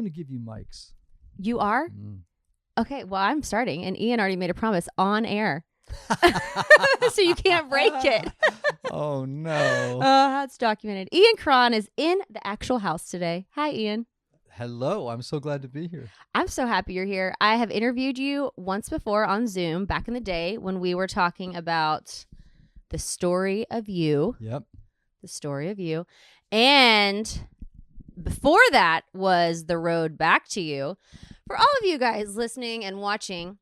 going to give you mics. You are? Okay, well, I'm starting, and Ian already made a promise on air. So you can't break it. Oh, no. That's documented. Ian Cron is in the actual house today. Hi, Ian. Hello. I'm so glad to be here. I'm so happy you're here. I have interviewed you once before on Zoom back in the day when we were talking about the story of you. Yep. The story of you. And before that was the road back to you. For all of you guys listening and watching,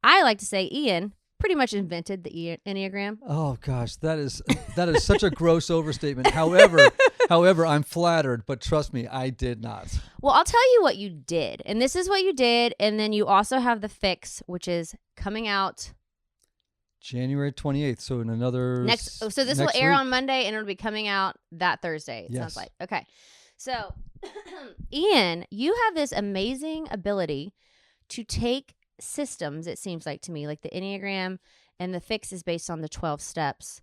I like to say Ian pretty much invented the enneagram. Oh gosh, that is such a gross overstatement. However, I'm flattered, but trust me, I did not. Well, I'll tell you what you did. And this is what you did, and then you also have the fix, which is coming out January 28th, so in another so this will air on Monday and it'll be coming out that Thursday. It sounds like. Okay. So, Ian, you have this amazing ability to take systems, it seems like to me, like the Enneagram, and the fix is based on the 12 steps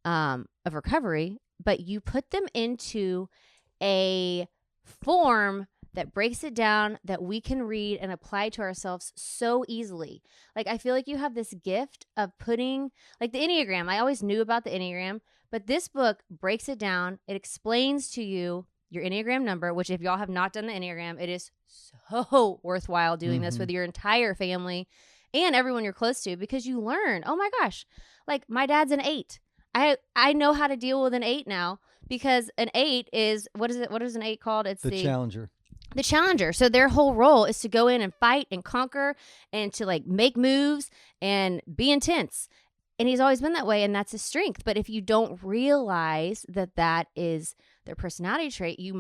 of recovery, but you put them into a form that breaks it down that we can read and apply to ourselves so easily. Like, I feel like you have this gift of putting, like the Enneagram, I always knew about the Enneagram, but this book breaks it down. It explains to you your Enneagram number, which if y'all have not done the Enneagram, it is so worthwhile doing this with your entire family and everyone you're close to, because you learn, oh my gosh, like my dad's an 8. I know how to deal with an 8 now, because an 8 is, what is an 8 called? It's the challenger. The challenger. So their whole role is to go in and fight and conquer and to like make moves and be intense. And he's always been that way, and that's his strength. But if you don't realize that that is their personality trait, you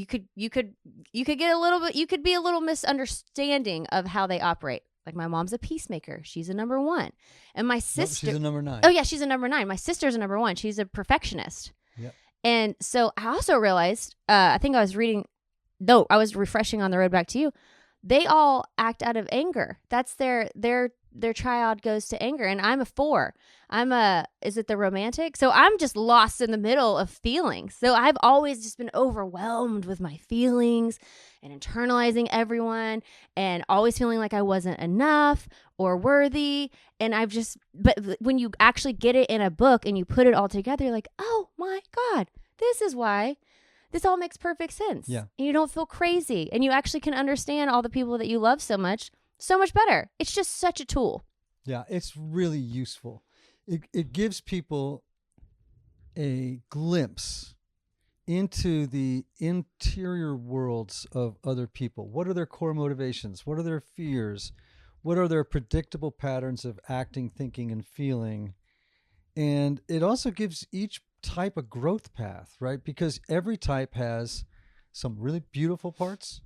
could get a little bit, you could be a little misunderstanding of how they operate. Like my mom's a peacemaker. She's a number 1. And my sister. She's a number 9. Oh yeah, she's a number 9. My sister's a number 1. She's a perfectionist. Yep. And so I also realized, I was refreshing on the road back to you. They all act out of anger. That's their triad goes to anger. And I'm a 4. Is it the romantic? So I'm just lost in the middle of feelings. So I've always just been overwhelmed with my feelings and internalizing everyone and always feeling like I wasn't enough or worthy. And but when you actually get it in a book and you put it all together, you're like, oh my God, this is why. This all makes perfect sense. Yeah. And you don't feel crazy. And you actually can understand all the people that you love so much better. It's just such a tool. Yeah, it's really useful. It gives people a glimpse into the interior worlds of other people. What are their core motivations? What are their fears? What are their predictable patterns of acting, thinking, and feeling? And it also gives each type a growth path, right? Because every type has some really beautiful parts,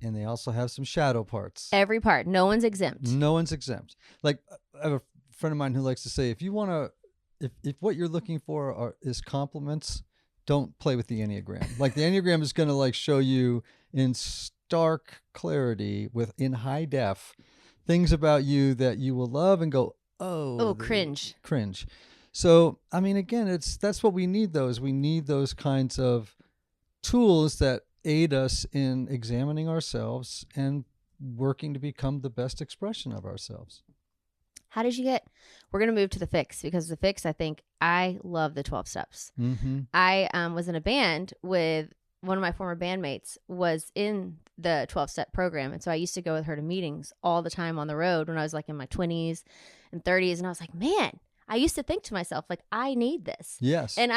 and they also have some shadow parts. Every part. No one's exempt. No one's exempt. Like, I have a friend of mine who likes to say, if you want to, if what you're looking for is compliments, don't play with the Enneagram. Like, the Enneagram is going to like show you in stark clarity in high def things about you that you will love and go, oh, cringe. So, I mean, again, that's what we need. We need those kinds of tools that aid us in examining ourselves and working to become the best expression of ourselves. How did you we're going to move to the fix, because the fix, I love the 12 steps. Mm-hmm. I was in a band with one of my former bandmates was in the 12-step program. And so I used to go with her to meetings all the time on the road when I was like in my 20s and 30s. And I was like, man, I used to think to myself, like, I need this. Yes. And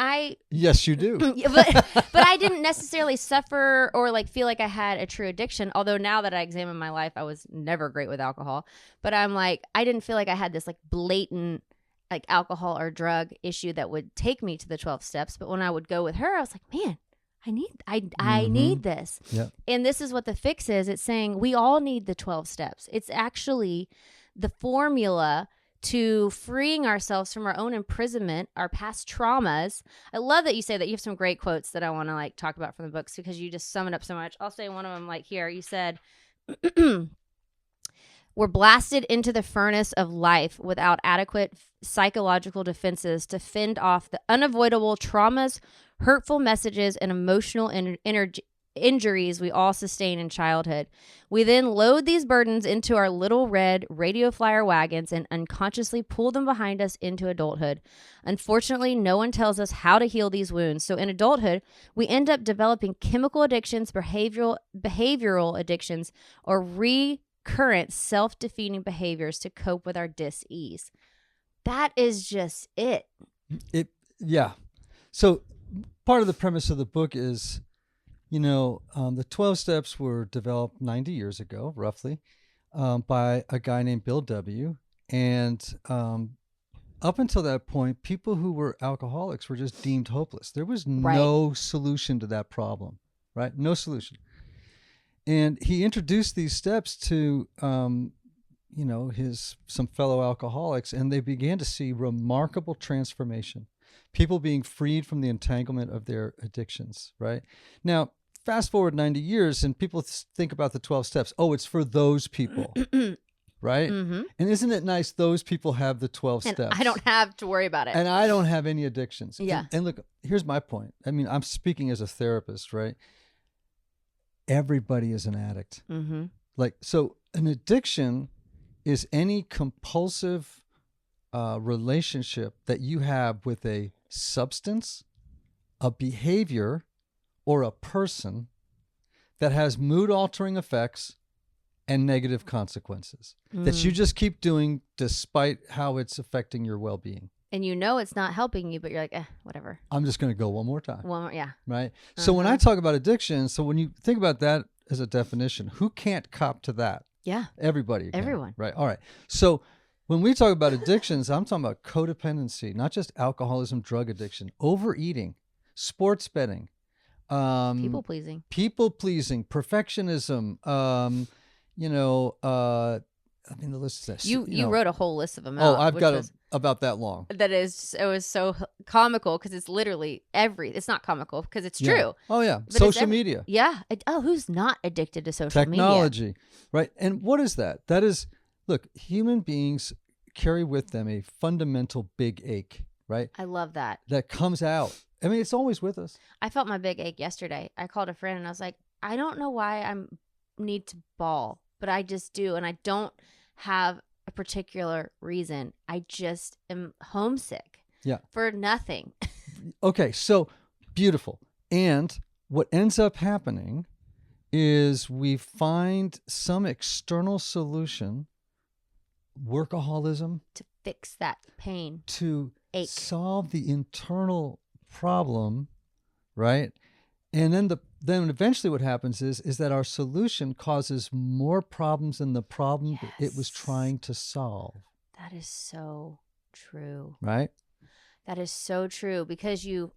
yes, you do. but I didn't necessarily suffer or like feel like I had a true addiction. Although now that I examine my life, I was never great with alcohol. But I'm like, I didn't feel like I had this like blatant like alcohol or drug issue that would take me to the 12 steps. But when I would go with her, I was like, man, I need this. Yep. And this is what the fix is. It's saying we all need the 12 steps. It's actually the formula to freeing ourselves from our own imprisonment, our past traumas. I love that you say that. You have some great quotes that I want to like talk about from the books because you just sum it up so much. I'll say one of them like here. You said, we're blasted into the furnace of life without adequate psychological defenses to fend off the unavoidable traumas, hurtful messages, and emotional injuries we all sustain in childhood. We then load these burdens into our little red radio flyer wagons and unconsciously pull them behind us into adulthood. Unfortunately, no one tells us how to heal these wounds. So in adulthood, we end up developing chemical addictions, behavioral addictions, or recurrent self-defeating behaviors to cope with our dis-ease. That is just it. Yeah. So part of the premise of the book is, the 12 steps were developed 90 years ago, roughly, by a guy named Bill W. And up until that point, people who were alcoholics were just deemed hopeless. There was no solution to that problem, right? No solution. And he introduced these steps to, some fellow alcoholics, and they began to see remarkable transformation. People being freed from the entanglement of their addictions, right? Now, fast forward 90 years and people think about the 12 steps. Oh, it's for those people, right? Mm-hmm. And isn't it nice those people have the 12 steps? I don't have to worry about it. And I don't have any addictions. Yeah. And look, here's my point. I mean, I'm speaking as a therapist, right? Everybody is an addict. Mm-hmm. So an addiction is any compulsive relationship that you have with a substance, a behavior, or a person that has mood-altering effects and negative consequences that you just keep doing despite how it's affecting your well-being. And it's not helping you, but you're like, whatever. I'm just going to go one more time. One more, yeah. Right? Uh-huh. So when I talk about addiction, so when you think about that as a definition, who can't cop to that? Yeah. Everybody. Everyone. Right. All right. So when we talk about addictions, I'm talking about codependency, not just alcoholism, drug addiction, overeating, sports betting, people pleasing, perfectionism, the list is this. You wrote a whole list of them out. Oh, I've got about that long. It was so comical because it's literally it's not comical because it's true. Oh yeah. Social media. Yeah. Who's not addicted to social Technology, media? Right? And what is that? That is, look, human beings carry with them a fundamental big ache, right? I love that. That comes out. I mean, it's always with us. I felt my big ache yesterday. I called a friend and I was like, I don't know why I need to bawl, but I just do. And I don't have a particular reason. I just am homesick. Yeah. For nothing. Okay. So beautiful. And what ends up happening is we find some external solution, workaholism, to fix that pain, to ache, solve the internal problem, right? And then eventually what happens is that our solution causes more problems than the problem that it was trying to solve. That is so true. Right? That is so true because you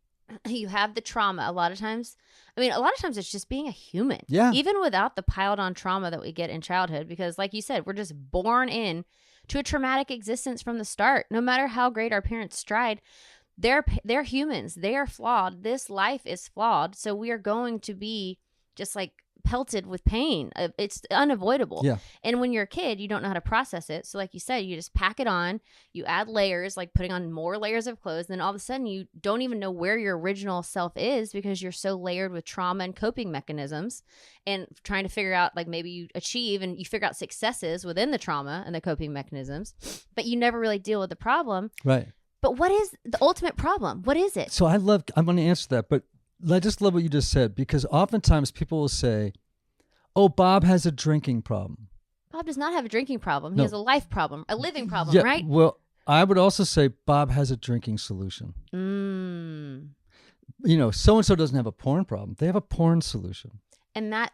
have the trauma a lot of times. I mean, a lot of times it's just being a human. Yeah. Even without the piled on trauma that we get in childhood, because like you said, we're just born in to a traumatic existence from the start. No matter how great our parents tried, they're humans. They are flawed. This life is flawed. So we are going to be just like pelted with pain. It's unavoidable. Yeah. And when you're a kid, you don't know how to process it. So like you said, you just pack it on, you add layers, like putting on more layers of clothes. Then all of a sudden you don't even know where your original self is because you're so layered with trauma and coping mechanisms and trying to figure out, like, maybe you achieve and you figure out successes within the trauma and the coping mechanisms, but you never really deal with the problem. Right. But what is the ultimate problem? What is it? So I'm going to answer that, but I just love what you just said, because oftentimes people will say, oh, Bob has a drinking problem. Bob does not have a drinking problem. He No. has a life problem, a living problem, Yeah, right? Well, I would also say Bob has a drinking solution. So-and-so doesn't have a porn problem. They have a porn solution. And that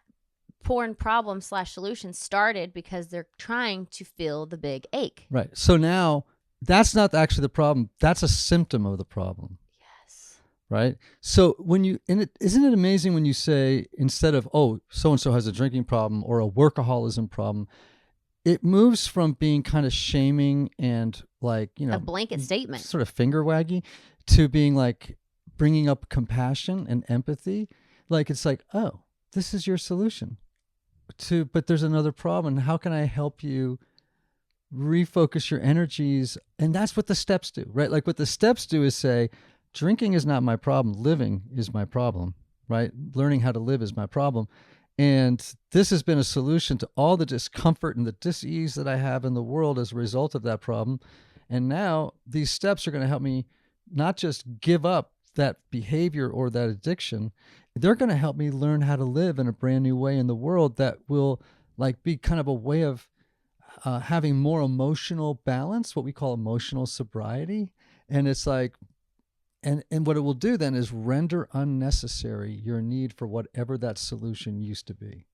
porn problem / solution started because they're trying to fill the big ache. Right. So now that's not actually the problem. That's a symptom of the problem. Yes. Right. So isn't it amazing when you say, instead of, oh, so-and-so has a drinking problem or a workaholism problem, it moves from being kind of shaming and like, a blanket statement, sort of finger waggy, to being like bringing up compassion and empathy. Like, it's like, oh, this is your solution but there's another problem. How can I help you refocus your energies? And that's what the steps do, right? Like, what the steps do is say, drinking is not my problem. Living is my problem. right? Learning how to live is my problem. And this has been a solution to all the discomfort and the dis-ease that I have in the world as a result of that problem. And now these steps are going to help me not just give up that behavior or that addiction. They're going to help me learn how to live in a brand new way in the world that will like be kind of a way of having more emotional balance, what we call emotional sobriety. And it's like, and what it will do then is render unnecessary your need for whatever that solution used to be.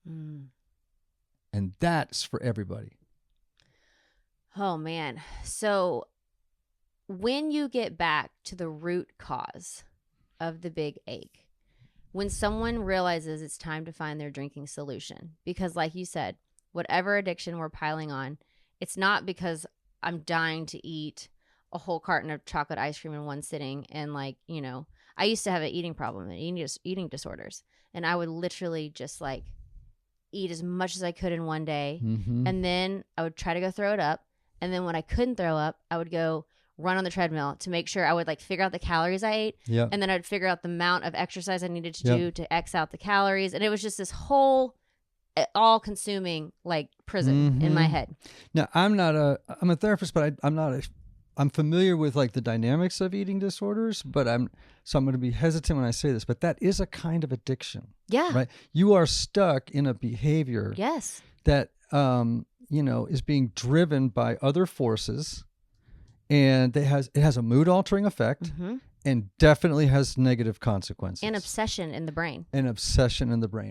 And that's for everybody. Oh, man. So when you get back to the root cause of the big ache, when someone realizes it's time to find their drinking solution, because like you said, whatever addiction we're piling on, it's not because I'm dying to eat a whole carton of chocolate ice cream in one sitting. And like, you know, I used to have an eating problem and eating disorders. And I would literally just like eat as much as I could in one day. And then I would try to go throw it up. And then when I couldn't throw up, I would go run on the treadmill to make sure I would like figure out the calories I ate. And then I'd figure out the amount of exercise I needed to do to X out the calories. And it was just this whole all consuming like prison in my head. Now I'm a therapist, but I'm familiar with like the dynamics of eating disorders, but I'm going to be hesitant when I say this, but that is a kind of addiction. Yeah. Right. You are stuck in a behavior. Yes. That, is being driven by other forces, and it has a mood altering effect and definitely has negative consequences. And obsession in the brain.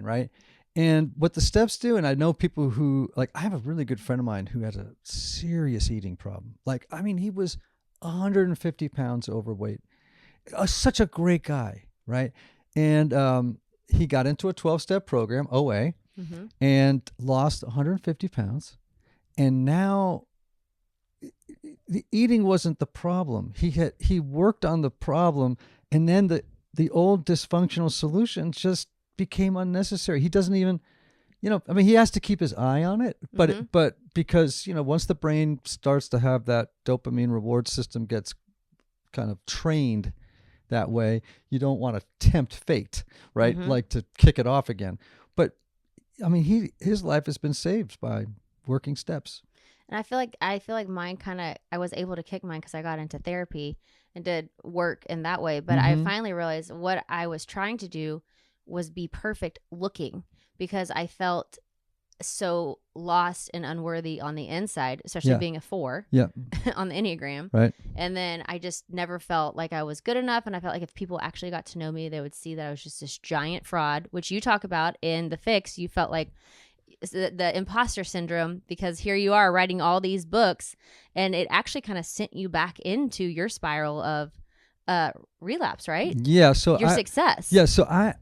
Right. And what the steps do, and I know people who, like, I have a really good friend of mine who has a serious eating problem. Like, I mean, he was 150 pounds overweight. Such a great guy, right? And he got into a 12-step program, OA, and lost 150 pounds. And now the eating wasn't the problem. He worked on the problem, and then the old dysfunctional solution just became unnecessary. He doesn't even, he has to keep his eye on it, but because, once the brain starts to have that dopamine reward system gets kind of trained that way, you don't want to tempt fate, right? Like to kick it off again. But I mean, his life has been saved by working steps. And I feel like mine I was able to kick mine because I got into therapy and did work in that way. But I finally realized what I was trying to do was be perfect looking, because I felt so lost and unworthy on the inside, especially being a 4 on the enneagram. Right. And then I just never felt like I was good enough. And I felt like if people actually got to know me, they would see that I was just this giant fraud, which you talk about in The Fix. You felt like the imposter syndrome, because here you are writing all these books, and it actually kind of sent you back into your spiral of relapse, right? Yeah. So your success. Yeah. So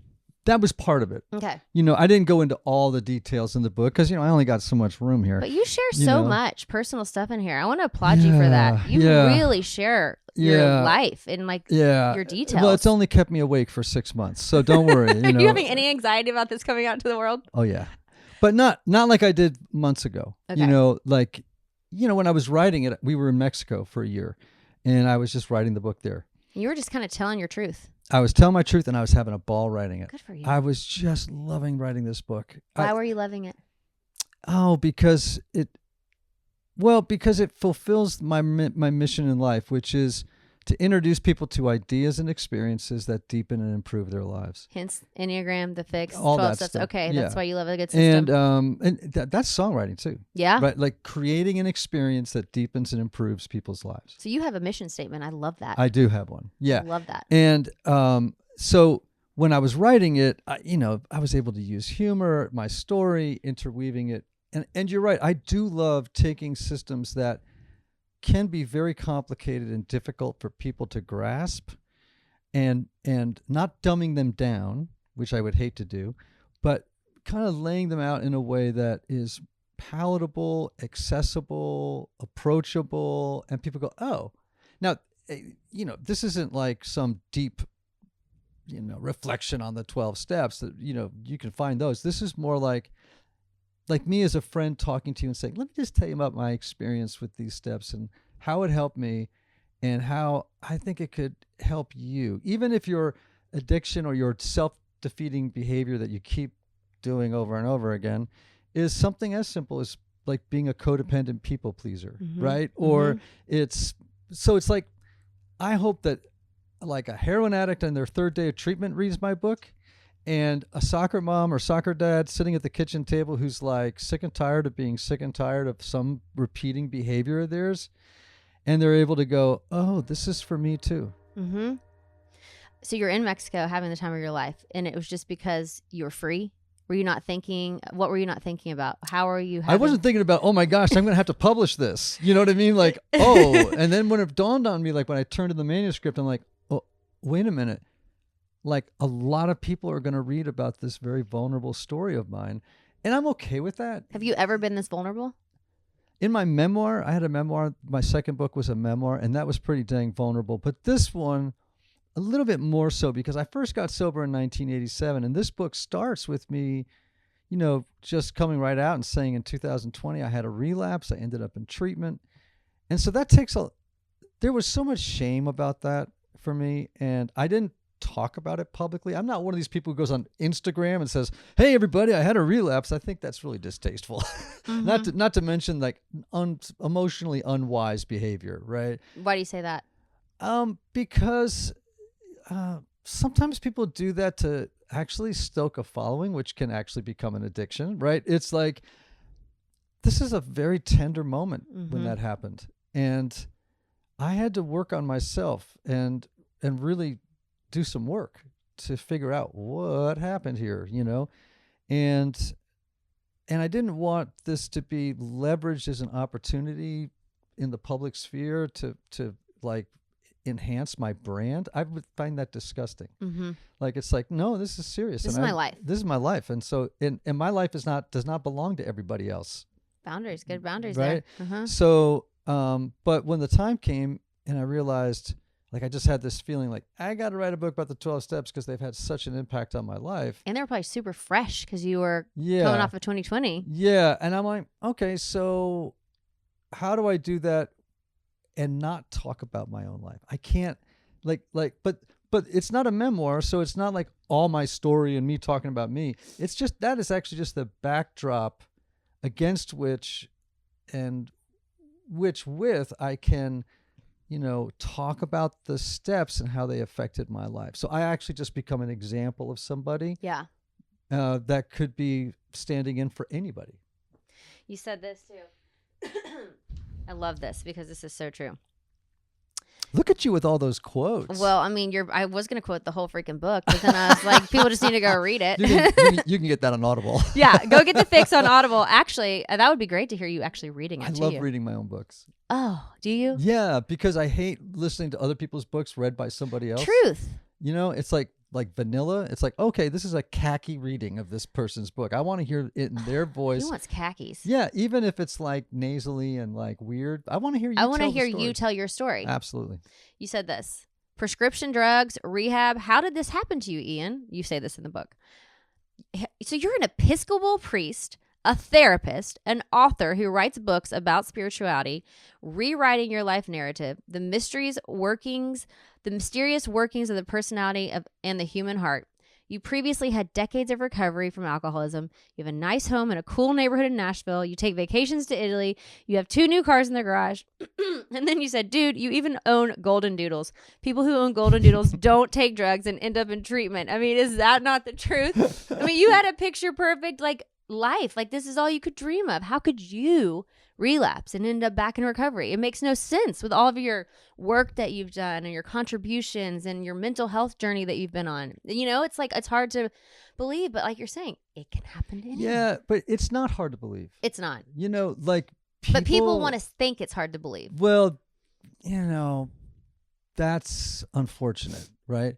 that was part of it. Okay. I didn't go into all the details in the book because, I only got so much room here. But you share so much personal stuff in here. I want to applaud you for that. You really share your life and your details. Well, it's only kept me awake for 6 months, so don't worry. Are you having any anxiety about this coming out to the world? Oh, yeah. But not like I did months ago. Okay. When I was writing it, we were in Mexico for a year, and I was just writing the book there. You were just kind of telling your truth. I was telling my truth, and I was having a ball writing it. Good for you. I was just loving writing this book. Why were you loving it? Oh, because it fulfills my mission in life, which is to introduce people to ideas and experiences that deepen and improve their lives. Hence, Enneagram, The Fix, all 12 that steps. stuff. Okay, that's why you love a good system. And that's songwriting too. Yeah. Right, like creating an experience that deepens and improves people's lives. So you have a mission statement. I love that. I do have one. Yeah. I love that. And so when I was writing it, I was able to use humor, my story, interweaving it. And you're right, I do love taking systems that can be very complicated and difficult for people to grasp, and not dumbing them down, which I would hate to do, but kind of laying them out in a way that is palatable, accessible, approachable, and people go, oh. Now, this isn't like some deep, reflection on the 12 steps that, you can find those. This is more like me as a friend talking to you and saying, let me just tell you about my experience with these steps and how it helped me and how I think it could help you. Even if your addiction or your self-defeating behavior that you keep doing over and over again is something as simple as like being a codependent people pleaser, right? Or it's like, I hope that like a heroin addict on their third day of treatment reads my book, and a soccer mom or soccer dad sitting at the kitchen table who's like sick and tired of being sick and tired of some repeating behavior of theirs, and they're able to go, oh, this is for me too. So you're in Mexico having the time of your life, and it was just because you were free? Were you not thinking, what were you not thinking about? How are you having... I wasn't thinking about, oh my gosh, I'm going to have to publish this. You know what I mean? Like, oh, and then when it dawned on me, like when I turned to the manuscript, I'm like, oh, wait a minute. Like a lot of people are going to read about this very vulnerable story of mine. And I'm okay with that. Have you ever been this vulnerable? In my memoir, I had a memoir. My second book was a memoir, and that was pretty dang vulnerable. But this one, a little bit more so, because I first got sober in 1987, and this book starts with me, you know, just coming right out and saying in 2020 I had a relapse. I ended up in treatment. And so that takes there was so much shame about that for me, and I didn't talk about it publicly. I'm not one of these people who goes on Instagram and says, hey everybody, I had a relapse. I think that's really distasteful. Not to mention like emotionally unwise behavior, right? Why do you say that? Because sometimes people do that to actually stoke a following, which can actually become an addiction, right? It's like, this is a very tender moment when that happened. And I had to work on myself and really do some work to figure out what happened here, you know? And I didn't want this to be leveraged as an opportunity in the public sphere to like enhance my brand. I would find that disgusting. Like, it's like, no, this is serious. This is my life. This is my life. And so, and my life does not belong to everybody else. Boundaries, good boundaries, right? There. So, but when the time came and I realized, like, I just had this feeling like, I got to write a book about the 12 steps because they've had such an impact on my life. And they were probably super fresh because you were coming off of 2020. Yeah. And I'm like, okay, so how do I do that and not talk about my own life? I can't but it's not a memoir, so it's not like all my story and me talking about me. It's just, that is actually just the backdrop against which with I can, you know, talk about the steps and how they affected my life. So I actually just become an example of somebody that could be standing in for anybody. You said this too. I love this because this is so true. Look at you with all those quotes. Well, I mean, I was going to quote the whole freaking book, but then I was like, people just need to go read it. You can get that on Audible. Yeah, go get the fix on Audible. Actually, that would be great to hear you actually reading it. I love reading my own books. Oh, do you? Yeah, because I hate listening to other people's books read by somebody else. Truth. You know, it's like vanilla. It's like, okay, this is a khaki reading of this person's book. I want to hear it in their voice. Who wants khakis? Yeah, even if it's like nasally and like weird. I want to hear you you tell your story. Absolutely. You said this. Prescription drugs, rehab. How did this happen to you, Ian? You say this in the book. So you're an Episcopal priest, a therapist, an author who writes books about spirituality, rewriting your life narrative, the mysterious workings of the personality and the human heart. You previously had decades of recovery from alcoholism. You have a nice home in a cool neighborhood in Nashville. You take vacations to Italy. You have 2 new cars in the garage. And then you said, dude, you even own golden doodles. People who own golden doodles don't take drugs and end up in treatment. I mean, is that not the truth? I mean, you had a picture perfect like life. Like, this is all you could dream of. How could you relapse and end up back in recovery? It makes no sense with all of your work that you've done and your contributions and your mental health journey that you've been on. You know, it's like, it's hard to believe, but like you're saying, it can happen to anyone. Yeah, but it's not hard to believe. It's not. You know, like but people want to think it's hard to believe. Well, you know, that's unfortunate, right?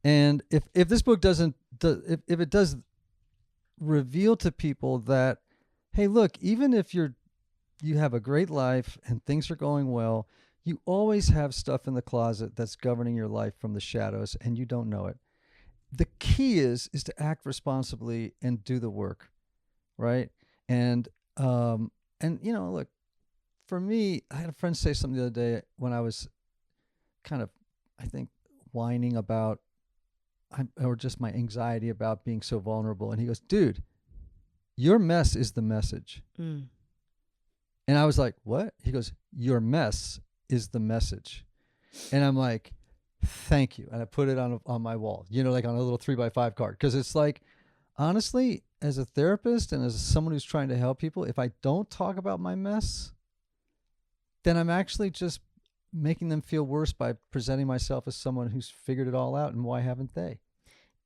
And if this book if it does reveal to people that, hey, look, even if you have a great life and things are going well, you always have stuff in the closet that's governing your life from the shadows, and you don't know it. The key is to act responsibly and do the work, right? And you know, look, for me, I had a friend say something the other day when I was kind of, I think, whining about or just my anxiety about being so vulnerable. And he goes, dude, your mess is the message. And I was like, what? He goes, your mess is the message. And I'm like, thank you. And I put it on my wall, like on a little 3x5 card. Cause it's like, honestly, as a therapist and as someone who's trying to help people, if I don't talk about my mess, then I'm actually just making them feel worse by presenting myself as someone who's figured it all out. And why haven't they?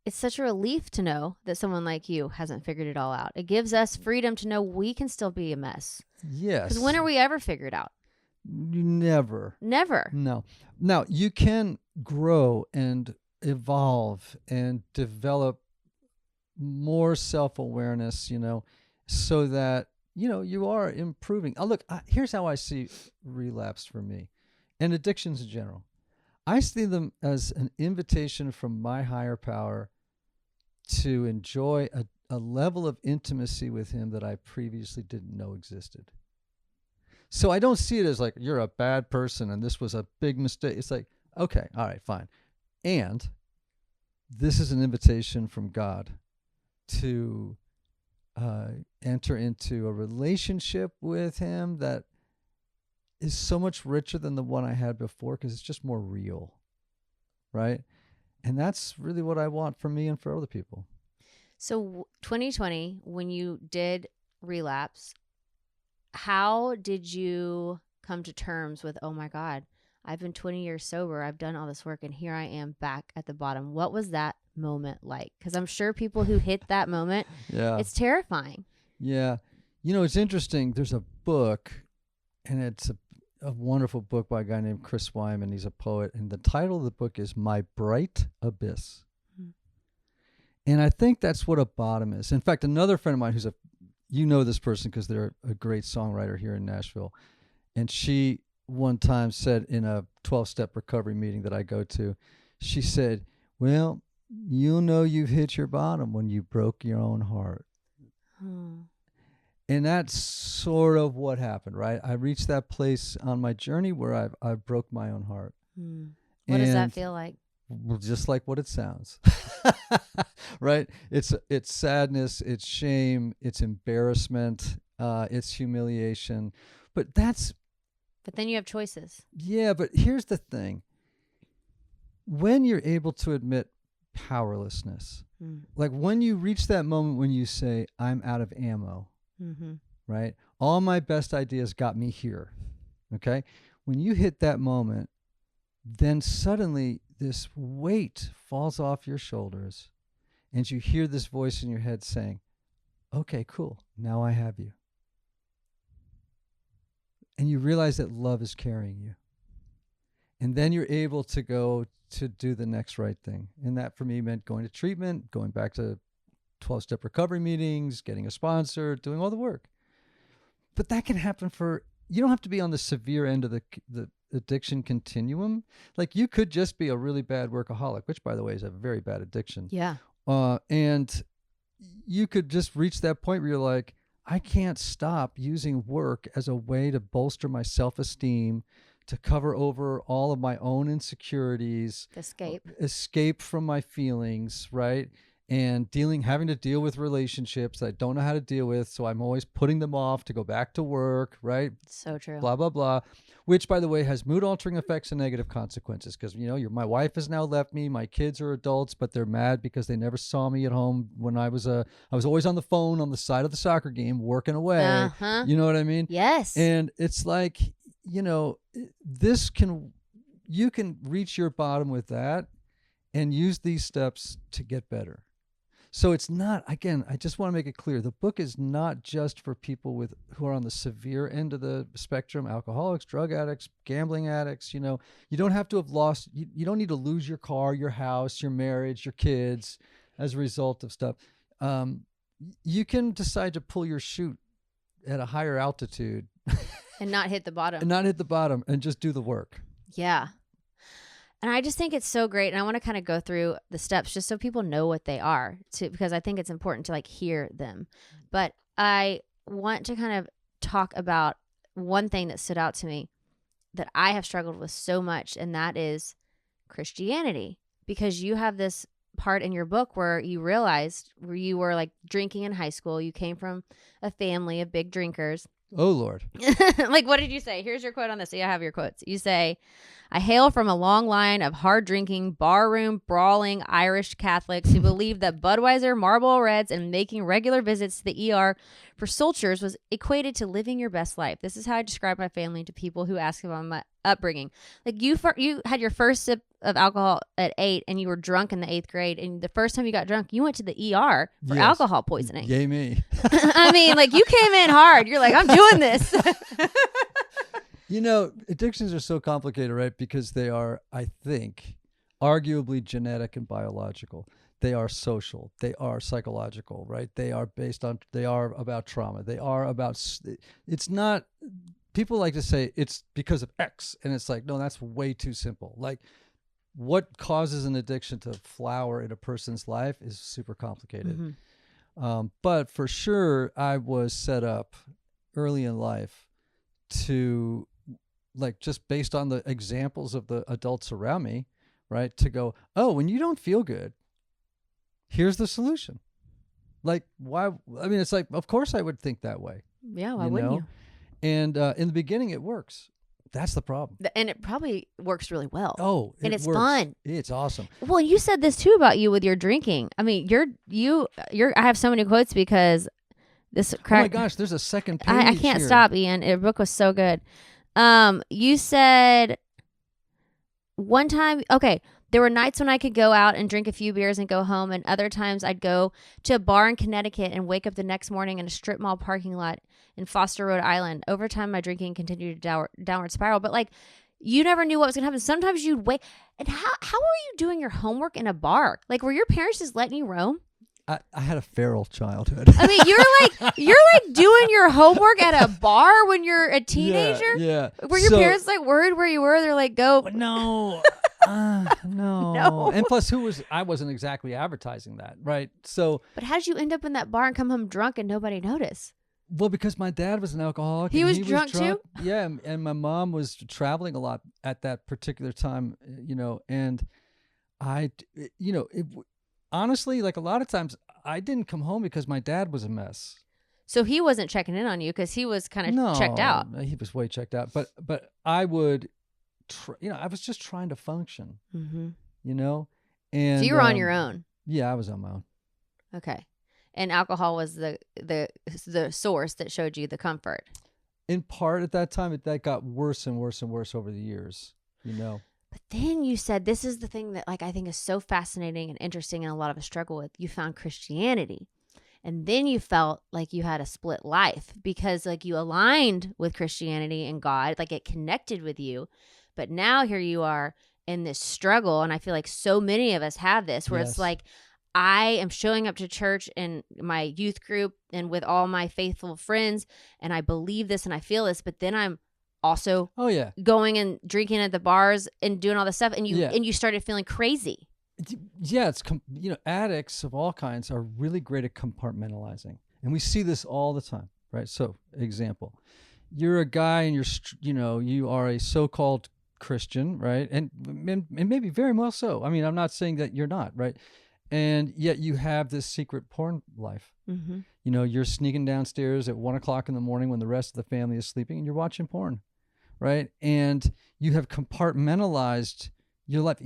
It's such a relief to know that someone like you hasn't figured it all out. It gives us freedom to know we can still be a mess. Yes. Because when are we ever figured out? Never. Never. No. Now, you can grow and evolve and develop more self-awareness, so that, you are improving. Look, here's how I see relapse for me and addictions in general. I see them as an invitation from my higher power to enjoy a level of intimacy with him that I previously didn't know existed. So I don't see it as like, you're a bad person and this was a big mistake. It's like, okay, all right, fine. And this is an invitation from God to enter into a relationship with him that is so much richer than the one I had before, because it's just more real, right? And that's really what I want for me and for other people. So 2020, when you did relapse, how did you come to terms with, oh my God, I've been 20 years sober, I've done all this work, and here I am back at the bottom? What was that moment like? Because I'm sure people who hit that moment, it's terrifying. Yeah. It's interesting. There's a book, and it's a wonderful book by a guy named Chris Wyman. He's a poet, and the title of the book is My Bright Abyss. And I think that's what a bottom is. In fact, another friend of mine who's this person because they're a great songwriter here in Nashville, and she one time said in a 12-step recovery meeting that I go to, she said, well, you've hit your bottom when you broke your own heart. And that's sort of what happened, right? I reached that place on my journey where I broke my own heart. What does that feel like? Just like what it sounds, right? It's sadness, it's shame, it's embarrassment, it's humiliation. But then you have choices. Yeah, but here's the thing. When you're able to admit powerlessness, like when you reach that moment when you say, I'm out of ammo, right? All my best ideas got me here, okay? When you hit that moment, then suddenly this weight falls off your shoulders and you hear this voice in your head saying, okay, cool, now I have you. And you realize that love is carrying you. And then you're able to go to do the next right thing. And that for me meant going to treatment, going back to 12-step recovery meetings, getting a sponsor, doing all the work. But that can happen you don't have to be on the severe end of the addiction continuum. Like you could just be a really bad workaholic, which by the way is a very bad addiction. Yeah. And you could just reach that point where you're like, I can't stop using work as a way to bolster my self-esteem, to cover over all of my own insecurities, escape from my feelings, right? And having to deal with relationships I don't know how to deal with, so I'm always putting them off to go back to work, right? So true. Blah, blah, blah, which, by the way, has mood-altering effects and negative consequences because, my wife has now left me, my kids are adults, but they're mad because they never saw me at home when I was always on the phone on the side of the soccer game working away. You know what I mean? Yes. And it's like, you can reach your bottom with that and use these steps to get better. So it's not, again, I just want to make it clear, the book is not just for people who are on the severe end of the spectrum, alcoholics, drug addicts, gambling addicts. You don't have to have lost, you don't need to lose your car, your house, your marriage, your kids as a result of stuff. You can decide to pull your chute at a higher altitude. And not hit the bottom. And just do the work. Yeah. And I just think it's so great. And I want to kind of go through the steps just so people know what they are, because I think it's important to hear them. But I want to kind of talk about one thing that stood out to me that I have struggled with so much, and that is Christianity. Because you have this part in your book where you realized where you were like drinking in high school. You came from a family of big drinkers. Oh, Lord. Like, what did you say? Here's your quote on this. So, I have your quotes. You say, I hail from a long line of hard drinking, barroom brawling Irish Catholics who believed that Budweiser, Marlboro Reds, and making regular visits to the ER for soldiers was equated to living your best life. This is how I describe my family to people who ask about my upbringing. Like, you had your first sip of alcohol at 8 and you were drunk in the 8th grade, and the first time you got drunk you went to the ER for alcohol poisoning. Yay me. I mean, like, you came in hard. You're like, I'm doing this. You know, addictions are so complicated, right? Because they are, I think, arguably genetic and biological. They are social. They are psychological, right? They are about trauma. They are about, it's not, people like to say it's because of X. And it's like, no, that's way too simple. Like, what causes an addiction to flower in a person's life is super complicated. Mm-hmm. But for sure, I was set up early in life to, like, just based on the examples of the adults around me, right, to go, oh, when you don't feel good, here's the solution. Like, why? I mean, it's like, of course I would think that way. Yeah, why wouldn't you? And in the beginning, it works. That's the problem. And it probably works really well. Oh, and it's works. Fun. It's awesome. Well, you said this too about you with your drinking. I mean, I have so many quotes because this. Oh my gosh, there's a second page. I can't stop, Ian. Your book was so good. You said one time, okay, there were nights when I could go out and drink a few beers and go home, and other times I'd go to a bar in Connecticut and wake up the next morning in a strip mall parking lot in Foster, Rhode Island. Over time, my drinking continued to downward spiral, but like, you never knew what was going to happen. Sometimes you'd wake, and how were you doing your homework in a bar? Like, were your parents just letting you roam? I had a feral childhood. I mean, you're like doing your homework at a bar when you're a teenager. Yeah. Were your parents like worried where you were? They're like, go. No, no. And plus, I wasn't exactly advertising that, right? So. But how did you end up in that bar and come home drunk and nobody noticed? Well, because my dad was an alcoholic. He was drunk too? Yeah, and my mom was traveling a lot at that particular time, and honestly, like, a lot of times I didn't come home because my dad was a mess. So he wasn't checking in on you because he was kind of checked out. No, he was way checked out. But I would, I was just trying to function, mm-hmm. And so you were on your own. Yeah, I was on my own. Okay. And alcohol was the source that showed you the comfort. In part, at that time, that got worse and worse and worse over the years, But then you said, this is the thing that, like, I think is so fascinating and interesting and a lot of us struggle with. You found Christianity. And then you felt like you had a split life because, like, you aligned with Christianity and God, like it connected with you. But now here you are in this struggle. And I feel like so many of us have this where It's like, I am showing up to church in my youth group and with all my faithful friends, and I believe this and I feel this, but then I'm also going and drinking at the bars and doing all this stuff, and you started feeling crazy. Yeah, it's addicts of all kinds are really great at compartmentalizing, and we see this all the time, right? So, example, you're a guy and you are a so-called Christian, right? And maybe very well so. I mean, I'm not saying that you're not, right? And yet you have this secret porn life. Mm-hmm. You're sneaking downstairs at 1:00 in the morning when the rest of the family is sleeping, and you're watching porn, right? And you have compartmentalized your life.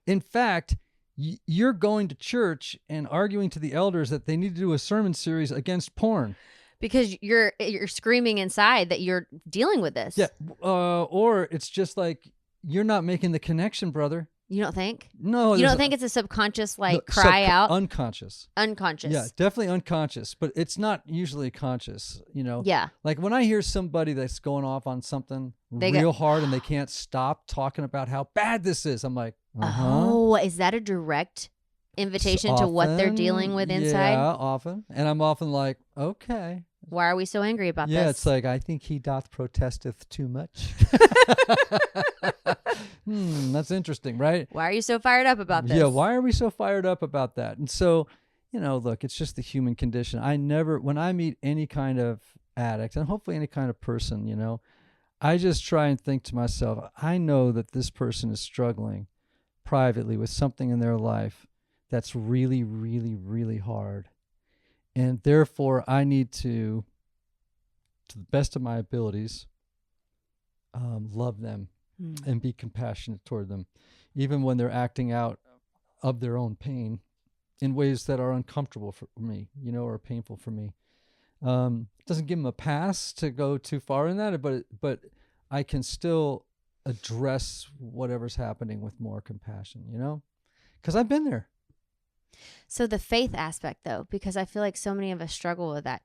In fact, you're going to church and arguing to the elders that they need to do a sermon series against porn. Because you're screaming inside that you're dealing with this. Yeah, or it's just like you're not making the connection, brother. You don't think? No. You don't think it's a subconscious, cry out? Unconscious. Unconscious. Yeah, definitely unconscious, but it's not usually conscious, Yeah. Like when I hear somebody that's going off on something real hard and they can't stop talking about how bad this is, I'm like, Oh, is that a direct invitation to what they're dealing with inside? Yeah, often. And I'm often like, okay. Why are we so angry about this? Yeah, it's like, I think he doth protesteth too much. That's interesting, right? Why are you so fired up about this? Yeah, why are we so fired up about that? And so, look, it's just the human condition. When I meet any kind of addict, and hopefully any kind of person, I just try and think to myself, I know that this person is struggling privately with something in their life that's really, really, really hard. And therefore, I need to the best of my abilities, love them and be compassionate toward them, even when they're acting out of their own pain in ways that are uncomfortable for me, or painful for me. Doesn't give them a pass to go too far in that, but I can still address whatever's happening with more compassion, because I've been there. So the faith aspect, though, because I feel like so many of us struggle with that,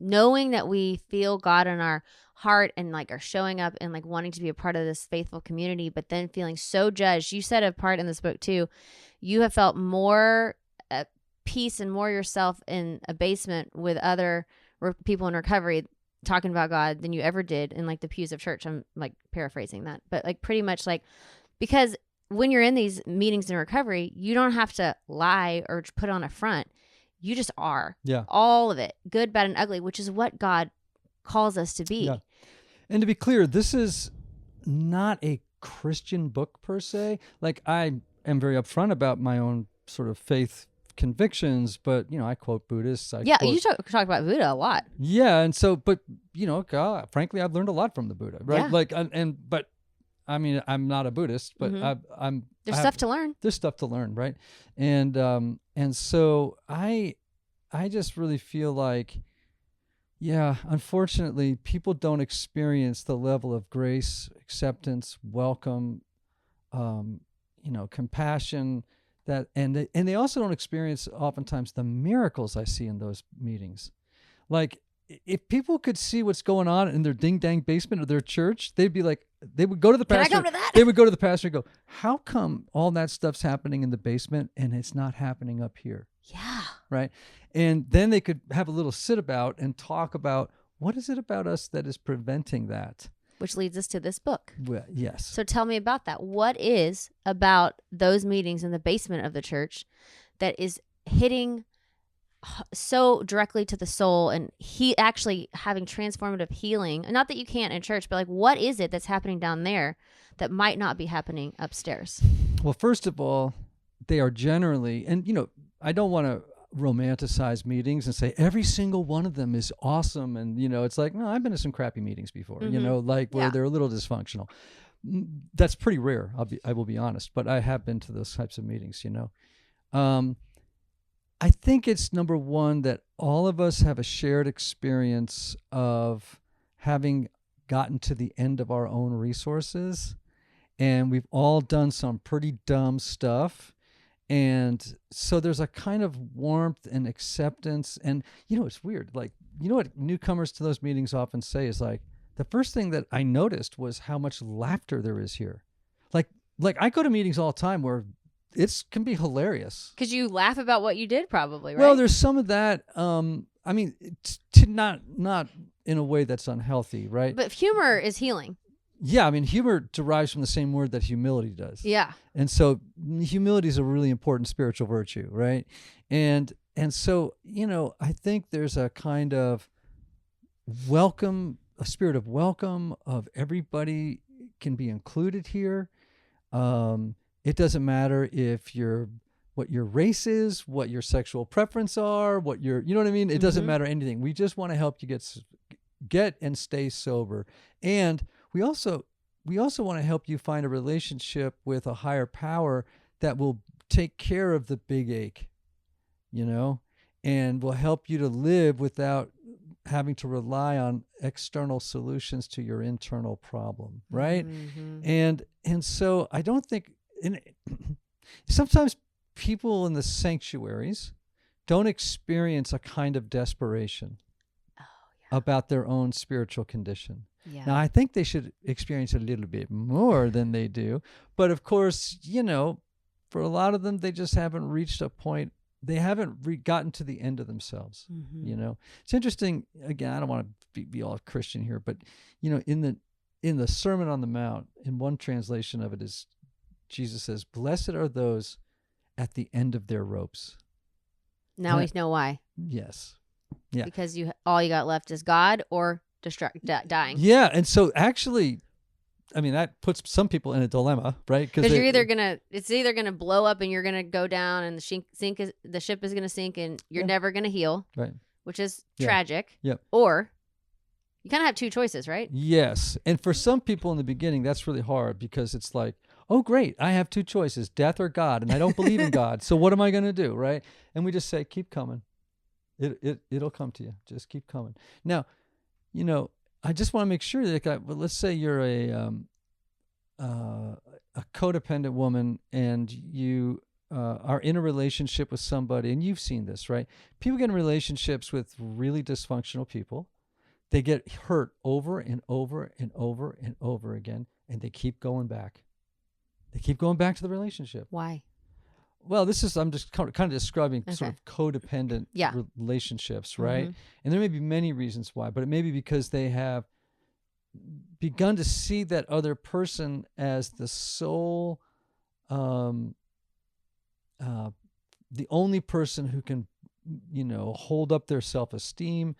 knowing that we feel God in our heart and like are showing up and like wanting to be a part of this faithful community, but then feeling so judged. You said a part in this book too, you have felt more at peace and more yourself in a basement with other people in recovery talking about God than you ever did in like the pews of church. I'm like paraphrasing that, but like pretty much like, because when you're in these meetings in recovery, you don't have to lie or put on a front. You just are. Yeah. All of it, good, bad, and ugly, which is what God calls us to be. Yeah. And to be clear, this is not a Christian book per se. Like, I am very upfront about my own sort of faith convictions, but, I quote Buddhists. You talk about Buddha a lot. Yeah. And so, but, God, frankly, I've learned a lot from the Buddha, right? Yeah. Like, but I mean, I'm not a Buddhist, but There's stuff to learn. There's stuff to learn, right? And so I just really feel like, unfortunately, people don't experience the level of grace, acceptance, welcome, compassion and they also don't experience oftentimes the miracles I see in those meetings. Like, if people could see what's going on in their ding-dang basement of their church, they'd be like, they would go to the pastor. Can I come to that? They would go to the pastor and go, how come all that stuff's happening in the basement and it's not happening up here? Yeah. Right? And then they could have a little sit about and talk about, what is it about us that is preventing that? Which leads us to this book. Well, yes. So tell me about that. What is about those meetings in the basement of the church that is hitting so directly to the soul and actually having transformative healing? Not that you can't in church, but like, what is it that's happening down there that might not be happening upstairs? Well, first of all, they are generally, and I don't want to romanticize meetings and say every single one of them is awesome, and it's like, no, I've been to some crappy meetings before, like where they're a little dysfunctional. That's pretty rare. I will be honest, but I have been to those types of meetings. I think it's number one that all of us have a shared experience of having gotten to the end of our own resources, and we've all done some pretty dumb stuff. And so there's a kind of warmth and acceptance. And, it's weird. Like, what newcomers to those meetings often say is like, the first thing that I noticed was how much laughter there is here. Like I go to meetings all the time where it can be hilarious. Because you laugh about what you did, probably, right? Well, there's some of that. I mean, not in a way that's unhealthy, right? But humor is healing. Yeah, I mean, humor derives from the same word that humility does. Yeah. And so humility is a really important spiritual virtue, right? And so, I think there's a kind of welcome, a spirit of welcome, of everybody can be included here. It doesn't matter if what your race is, what your sexual preference are, what your, you know what I mean? It doesn't matter anything. We just want to help you get and stay sober. And we also want to help you find a relationship with a higher power that will take care of the big ache, and will help you to live without having to rely on external solutions to your internal problem, right? And so I don't think, sometimes people in the sanctuaries don't experience a kind of desperation about their own spiritual condition. Yeah. Now, I think they should experience a little bit more than they do. But of course, for a lot of them, they just haven't reached a point. They haven't gotten to the end of themselves. It's interesting. Again, I don't want to be all Christian here, but in the Sermon on the Mount, in one translation of it is, Jesus says, "Blessed are those at the end of their ropes." Now we know why. Yes. Yeah. Because all you got left is God or dying. Yeah, and so actually, I mean, that puts some people in a dilemma, right? Because it's either gonna blow up and you're gonna go down, and the ship is gonna sink, and you're never gonna heal, right? Which is tragic. Yep. Or you kind of have two choices, right? Yes, and for some people in the beginning, that's really hard because it's like, oh, great, I have two choices, death or God, and I don't believe in God, so what am I gonna do, right? And we just say, keep coming. It'll come to you. Just keep coming. Now, I just want to make sure that, let's say you're a codependent woman and you are in a relationship with somebody, and you've seen this, right? People get in relationships with really dysfunctional people. They get hurt over and over and over and over again, and they keep going back. They keep going back to the relationship. Why? Well, I'm just kind of describing sort of codependent relationships, right? Mm-hmm. And there may be many reasons why, but it may be because they have begun to see that other person as the sole, the only person who can, hold up their self-esteem,